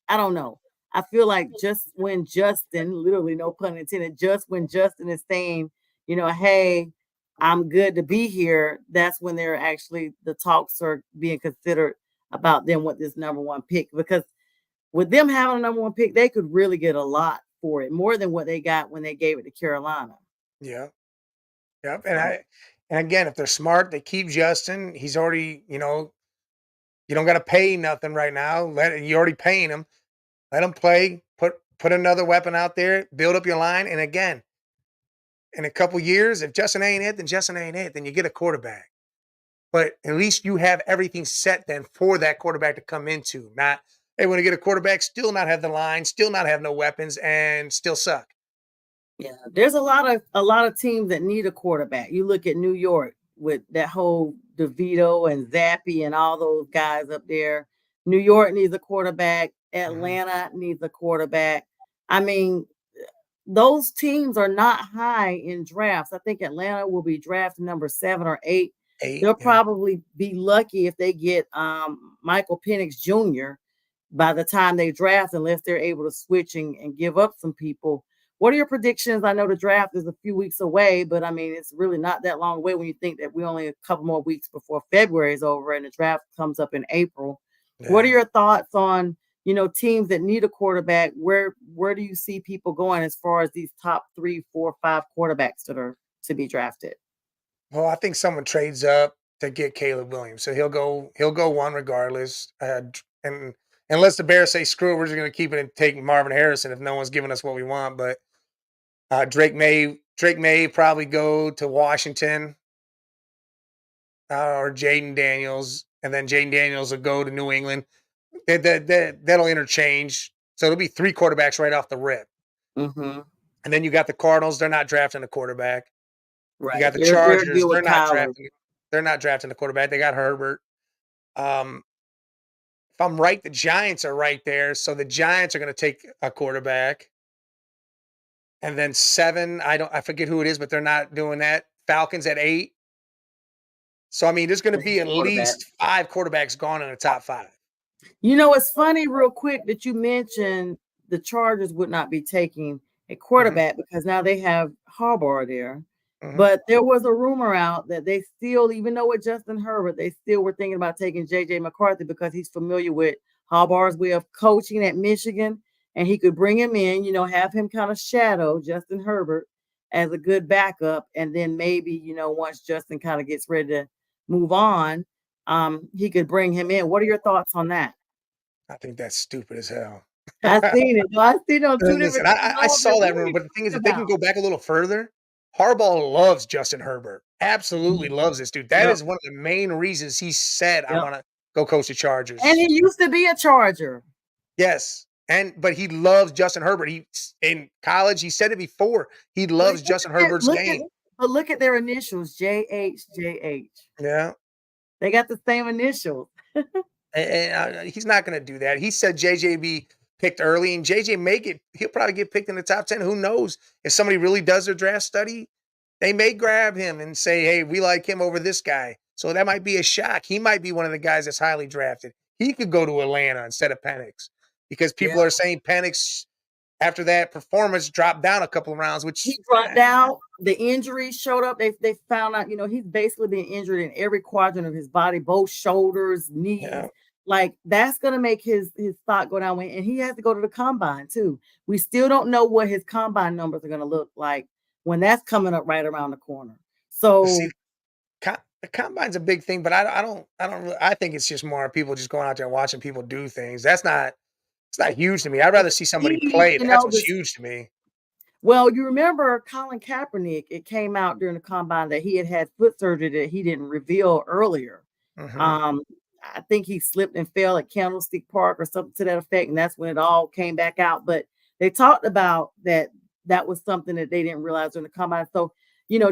I don't know. I feel like just when Justin, literally no pun intended, just when Justin is saying, hey, I'm good to be here, that's when the talks are being considered about them with this number one pick. Because with them having a number one pick, they could really get a lot for it, more than what they got when they gave it to Carolina. Yeah. Yep. So, And again, if they're smart, they keep Justin. He's already, you don't got to pay nothing right now. You're already paying him. Let him play. Put another weapon out there. Build up your line. And again, in a couple years, if Justin ain't it, then Justin ain't it. Then you get a quarterback. But at least you have everything set then for that quarterback to come into. Not, hey, when you get a quarterback, still not have the line, still not have no weapons, and still suck. yeah, there's a lot of teams that need a quarterback. You look at New York with that whole DeVito and Zappi and all those guys up there. New York needs a quarterback. Mhm. Atlanta needs a quarterback. I mean, those teams are not high in drafts. I think Atlanta will be drafted number 7 or 8. 8, They'll yeah. probably be lucky if they get Michael Penix Jr. by the time they draft, unless they're able to switch and give up some people. What are your predictions? I know the draft is a few weeks away, but I mean, it's really not that long away when you think that we only a couple more weeks before February is over and the draft comes up in April. What are Yeah. your thoughts on, teams that need a quarterback? Where do you see people going as far as these top 3, 4, 5 quarterbacks that are to be drafted? Well, I think someone trades up to get Caleb Williams, so he'll go one regardless. And unless the Bears say screw it, we're just going to keep it and take Marvin Harrison if no one's giving us what we want. But Drake may probably go to Washington or Jaden Daniels, and then Jaden Daniels will go to New England. That'll interchange, so it'll be 3 quarterbacks right off the rip. Mm-hmm. And then you got the Cardinals; they're not drafting a quarterback. You Right. got the They're Chargers; good with they're not Kyler. drafting. They're not drafting a quarterback. They got Herbert. Um, if I'm right, the Giants are right there. So the Giants are going to take a quarterback. And then 7, I forget who it is, but they're not doing that. Falcons at 8. So I mean, there's going to be at Quarterback. least 5 quarterbacks gone in the top 5. It's funny, real quick, that you mentioned the Chargers would not be taking a Hmm. quarterback because now they have Harbaugh there. Hmm. But there was a rumor out that they still, even though with Justin Herbert, they still were thinking about taking JJ McCarthy because he's familiar with Harbaugh's way of coaching at Michigan. And he could bring him in, have him kind of shadow Justin Herbert as a good backup. And then maybe, once Justin kind of gets ready to move on, he could bring him in. What are your thoughts on that? I think that's stupid as hell. I seen it. I seen it on 2 Listen, different things. I I was like, saw that what are rumor, you but the thing is, talking if they can about? go back a little further, Harbaugh loves Justin Herbert. Absolutely Mhm. loves this dude. That Yep, is one of the main reasons he said, "I yep. want to go coach the And Chargers." he used to be a Charger. Yes, but he loves Justin Herbert. In college, he said it before. He But loves Justin Herbert's look at game. look at their initials, JH. Yeah, They got the same initials. and he's not going to do that. He said JJ be picked early, and JJ he'll probably get picked in the top 10. Who knows? If somebody really does their draft study, they may grab him and say, "Hey, we like him over this guy." So that might be a shock. He might be one of the guys that's highly drafted. He could go to Atlanta instead of Penix because Yeah. people are saying Penix after that performance dropped down a couple of rounds, which He dropped out. The injuries showed up. They found out, he's basically been injured in every quadrant of his body, both shoulders, knees. yeah, Like that's gonna make his stock go down. And he has to go to the combine too. We still don't know what his combine numbers are gonna look like when that's coming up right around the corner. So See, the combine's a big thing, but I think it's just more people just going out there and watching people do things. It's not huge to me. I'd rather see somebody you play. That's know, what's this huge to me. well, you remember Colin Kaepernick, it came out during the combine that he had foot surgery that he didn't reveal earlier. Mhm. Um, I think he slipped and fell at Candlestick Park or something to that effect, and that's when it all came back out. But they talked about that was something that they didn't realize during the combine. So,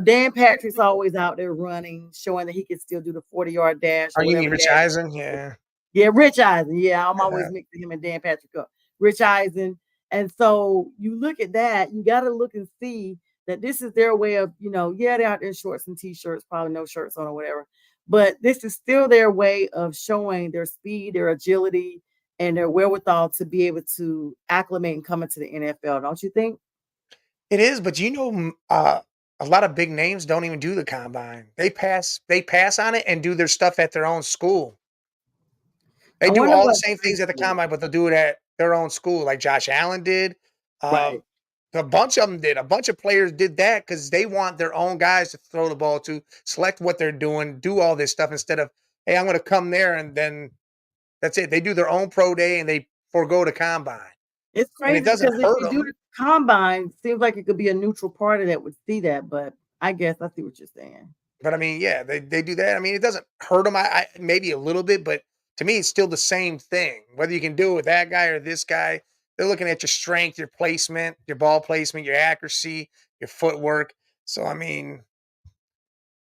Dan Patrick's always out there running, showing that he can still do the 40-yard dash Oh, or you whatever mean Rich dash. Eisen? Yeah. Yeah, Rich Eisen. Yeah, I'm always Yeah. mixing him and Dan Patrick up. Rich Eisen. And so you look at that, you got to look and see that this is their way of, yeah, they're out there in shorts and t-shirts, probably no shirts on or whatever. But this is still their way of showing their speed, their agility, and their wherewithal to be able to acclimate and come into the NFL, don't you think? It is, but a lot of big names don't even do the combine. They pass on it and do their stuff at their own school. They I do wonder all the what same high things at the school. combine, but they'll do it at their own school, like Josh Allen did. Right. Um, a bunch of them did. A bunch of players did that because they want their own guys to throw the ball to, select what they're doing, do all this stuff instead of, hey, I'm going to come there and then that's it. They do their own pro day and they forego the combine, It's and it crazy doesn't because if hurt you do them. the combine, seems like it could be a neutral party that would see that, but I guess I see what you're saying. But I mean, yeah, they do that. I mean, it doesn't hurt them. I maybe a little bit, but to me, it's still the same thing. Whether you can do it with that guy or this guy, they're looking at your strength, your placement, your ball placement, your accuracy, your footwork. So I mean,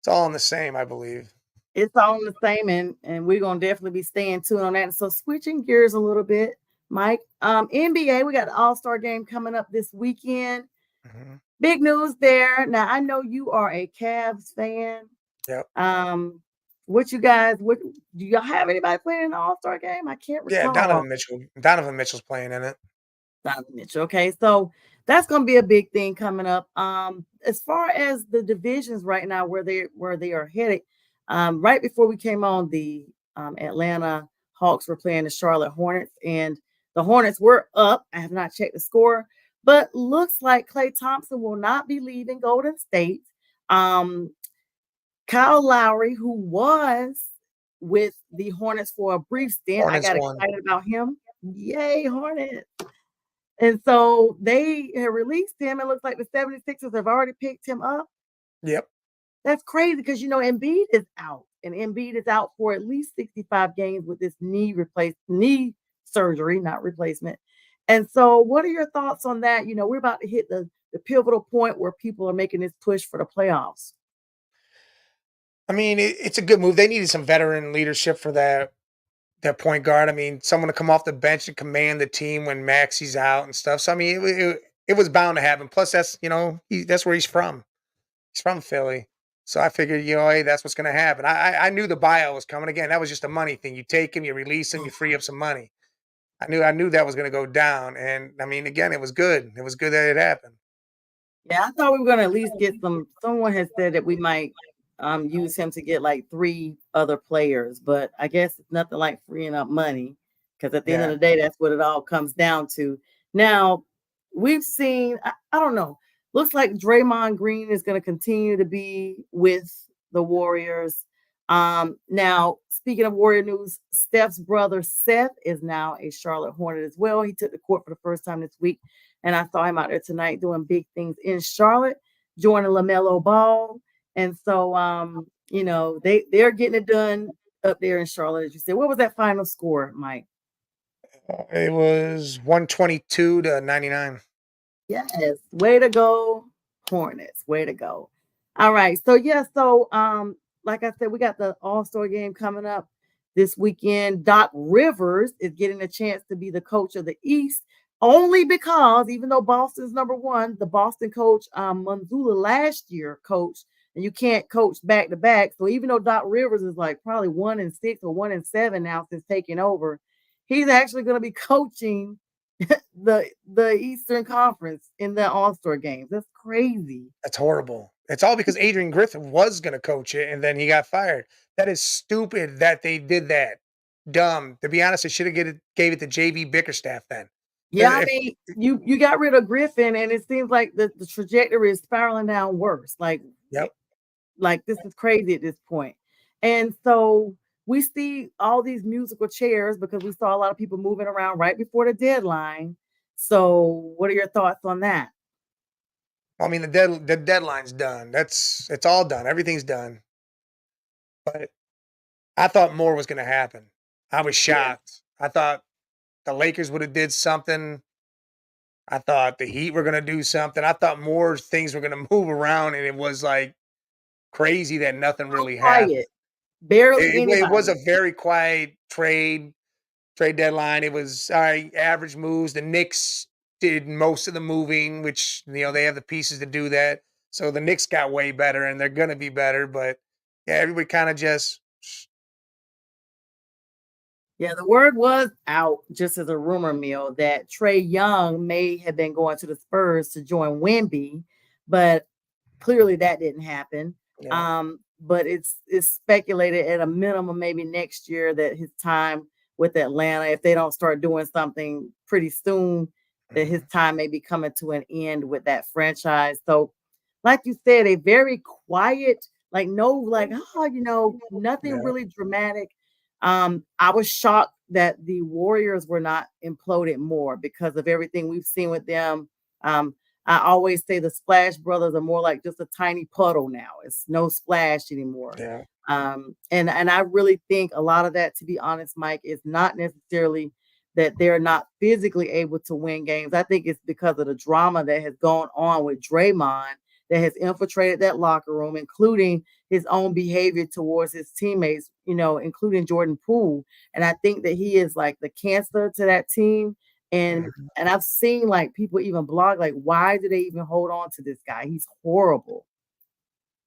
it's all in the same, I believe. It's all the same, and we're gonna definitely be staying tuned on that. So switching gears a little bit, Mike. NBA, we got the All-Star game coming up this weekend. Mhm. Big news there. Now I know you are a Cavs fan. Yep. What do y'all have anybody playing in the All-Star game? I can't Yeah, recall. Donovan Mitchell's playing in it. Donovan Mitchell. Okay, so that's going to be a big thing coming up. As far as the divisions right now, where they are headed, right before we came on, the Atlanta Hawks were playing the Charlotte Hornets, and the Hornets were up. I have not checked the score, but looks like Klay Thompson will not be leaving Golden State. Um, Kyle Lowry, who was with the Hornets for a brief stint, I Hornets got won. excited about him. Yay, Hornets. And so they have released him. It looks like the 76ers have already picked him up. Yep. That's crazy because Embiid is out, and Embiid is out for at least 65 games with this knee surgery, not replacement. And so, what are your thoughts on that? We're about to hit the pivotal point where people are making this push for the playoffs. I mean, it's a good move. They needed some veteran leadership for that point guard. I mean, someone to come off the bench and command the team when Maxi's out and stuff. So I mean, it was bound to happen. Plus, that's where he's from. He's from Philly. So I figured, hey, that's what's going to happen. I knew the buyout was coming. Again, that was just a money thing. You take him, you release him, you free up some money. I knew that was going to go down. And I mean, again, it was good. It was good that it happened. Yeah, I thought we were gonna at least get some. Someone has said that we might use him to get like three other players, but I guess it's nothing like freeing up money because at the end of Yeah. the day, that's what it all comes down to. Now, we've seen, I don't know, looks like Draymond Green is going to continue to be with the Warriors. Now, speaking of Warrior news, Steph's brother Seth is now a Charlotte Hornet as well. He took the court for the first time this week, and I saw him out there tonight doing big things in Charlotte, joining LaMelo Ball. And so, they're getting it done up there in Charlotte, as you said. What was that final score, Mike? It was 122 to 99. Yes, way to go, Hornets. Way to go. All right. So like I said, we got the All-Star game coming up this weekend. Doc Rivers is getting a chance to be the coach of the East, only because even though Boston's number one, the Boston coach Manzula last year coached, and you can't coach back to back. So even though Doc Rivers is like probably 1-6 or 1-7 now since taking over, he's actually going to be coaching the Eastern Conference in the All-Star games. That's crazy. That's horrible. It's all because Adrian Griffin was going to coach it and then he got fired. That is stupid that they did that. Dumb. To be honest, they should have gave it to JV Bickerstaff then. Yeah, I If, mean, you got rid of Griffin, and it seems like the trajectory is spiraling down worse. Like yep. Like, this is crazy at this point. And so we see all these musical chairs because we saw a lot of people moving around right before the deadline. So, what are your thoughts on that? I mean, the deadline's done. It's all done. Everything's done. But I thought more was gonna happen. I was Yeah. shocked. I thought the Lakers would have did something. I thought the Heat were gonna do something. I thought more things were gonna move around, and it was like crazy that nothing So really happened. quiet. Barely It was a anybody. very quiet trade deadline. It was all right, average moves. The Knicks did most of the moving, which they have the pieces to do that. So the Knicks got way better, and they're gonna be better. But yeah, everybody kind of just Yeah, the word was out just as a rumor mill that Trey Young may have been going to the Spurs to join Wemby, but clearly that didn't happen. yeah. But it's speculated at a minimum maybe next year that his time with Atlanta, if they don't start doing something pretty soon, that his Mhm. time may be coming to an end with that franchise. So, like you said, a very quiet, like no, like nothing Yeah, really dramatic. I was shocked that the Warriors were not imploded more because of everything we've seen with them. I always say the Splash Brothers are more like just a tiny puddle now. It's no splash anymore. yeah. And I really think a lot of that, to be honest, Mike, is not necessarily that they're not physically able to win games. I think it's because of the drama that has gone on with Draymond that has infiltrated that locker room, including his own behavior towards his teammates, including Jordan Poole. And I think that he is like the cancer to that team. And Mhm. and I've seen like people even blog like, why do they even hold on to this guy? He's horrible.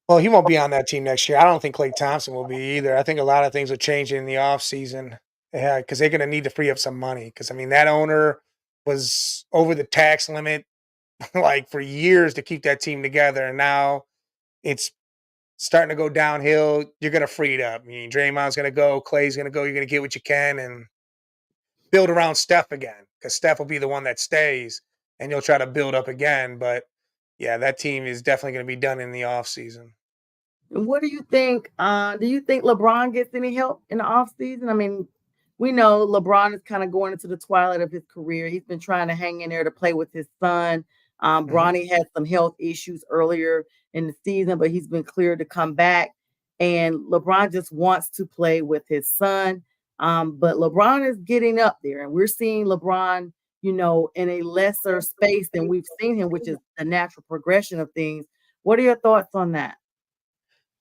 Well, he won't be on that team next year. I don't think Klay Thompson will be either. I think a lot of things will change in the offseason. Yeah, because they're going to need to free up some money. Because I mean, that owner was over the tax limit like for years to keep that team together, and now it's starting to go downhill. You're going to free it up. I mean, Draymond's going to go, Clay's going to go. You're going to get what you can and build around Steph again. Because Steph will be the one that stays, and you'll try to build up again. But yeah, that team is definitely going to be done in the offseason. And what do you think? Do you think LeBron gets any help in the offseason? I mean, we know LeBron is kind of going into the twilight of his career. He's been trying to hang in there to play with his son. Mhm. Bronny had some health issues earlier in the season, but he's been cleared to come back. And LeBron just wants to play with his son. But LeBron is getting up there, and we're seeing LeBron, in a lesser space than we've seen him, which is the natural progression of things. What are your thoughts on that?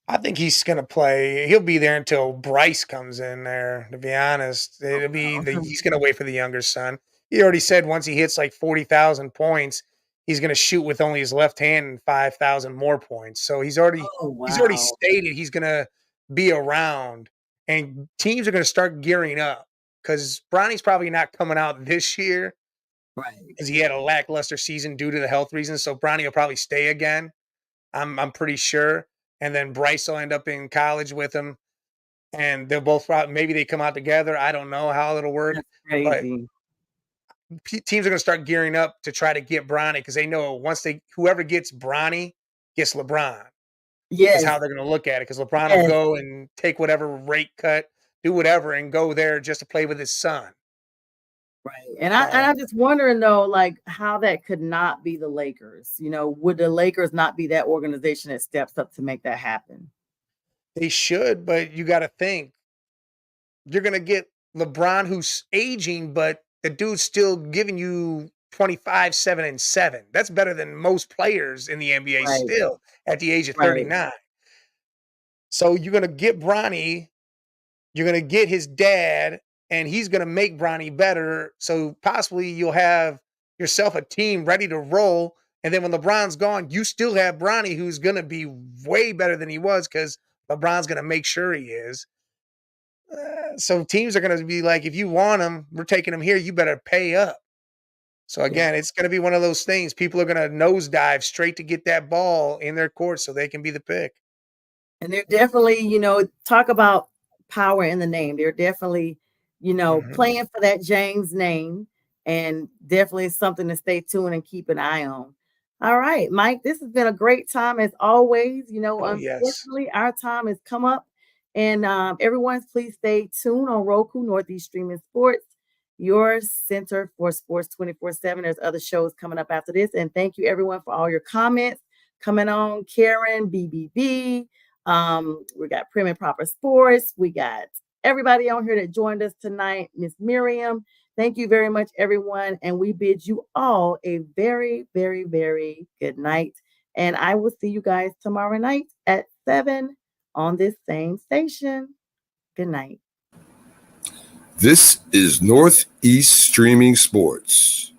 I think he's gonna play. He'll be there until Bryce comes in there, to be honest. It'll be he's gonna wait for the younger son. He already said once he hits like 40,000 points, he's gonna shoot with only his left hand and 5,000 more points. So Oh, he's already wow. stated he's gonna be around, and teams are gonna start gearing up because Bronny's probably not coming out this year Right. because he had a lackluster season due to the health reasons. So Bronny will probably stay again. I'm pretty sure. And then Bryce will end up in college with him, and they'll both maybe they come out together. I don't know how it'll work, That's but crazy. teams are going to start gearing up to try to get Bronny because they know once whoever gets Bronny gets LeBron is Yes, how they're going to look at it because LeBron will yes, go and take whatever rate cut, do whatever, and go there just to play with his son. right. And So I'm just wondering though, like how that could not be the Lakers. Would the Lakers not be that organization that steps up to make that happen? they should, but you got to think you're gonna get LeBron who's aging, but the dude's still giving you 25, 7, and 7. That's better than most players in the NBA Right, still at the age of right. 39. So you're gonna get Bronny, you're gonna get his dad, and he's gonna make Bronny better. So possibly you'll have yourself a team ready to roll. And then when LeBron's gone, you still have Bronny, who's gonna be way better than he was because LeBron's gonna make sure he is. So teams are going to be like, if you want him, we're taking him here. You better pay up. So Yeah. again, it's going to be one of those things. People are going to nosedive straight to get that ball in their court so they can be the pick. And they're definitely, talk about power in the name. They're definitely, Mhm. playing for that James name and definitely something to stay tuned and keep an eye on. All right, Mike, this has been a great time as always. Oh, yes. Unfortunately, our time has come up. And everyone, please stay tuned on Roku, Northeast Streaming Sports, your center for sports 24/7. There's other shows coming up after this. And thank you, everyone, for all your comments coming on. Karen, BBB. We got Prim and Proper Sports. We got everybody on here that joined us tonight. Miss Miriam. Thank you very much, everyone. And we bid you all a very, very, very good night. And I will see you guys tomorrow night at 7 on this same station. Good night. This is Northeast Streaming Sports.